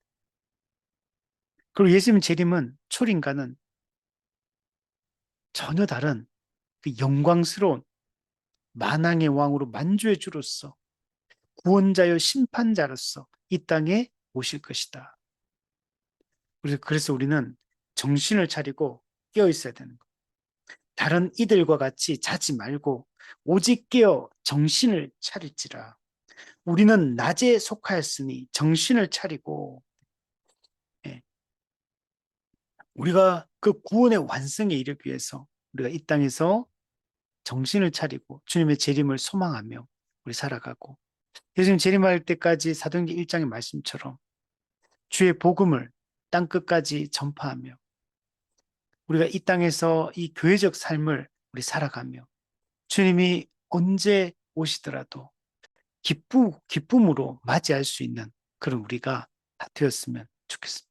그리고 예수님 재림은 초림과는 전혀 다른 그 영광스러운 만왕의 왕으로 만주의 주로서 구원자여 심판자로서 이 땅에 오실 것이다. 그래서 우리는 정신을 차리고 깨어 있어야 되는 거예요. 다른 이들과 같이 자지 말고 오직 깨어 정신을 차릴지라. 우리는 낮에 속하였으니 정신을 차리고, 예, 우리가 그 구원의 완성에 이르기 위해서 우리가 이 땅에서 정신을 차리고 주님의 재림을 소망하며 우리 살아가고, 예수님 재림할 때까지 사도행전 1장의 말씀처럼 주의 복음을 땅 끝까지 전파하며 우리가 이 땅에서 이 교회적 삶을 우리 살아가며 주님이 언제 오시더라도 기쁨으로 맞이할 수 있는 그런 우리가 다 되었으면 좋겠습니다.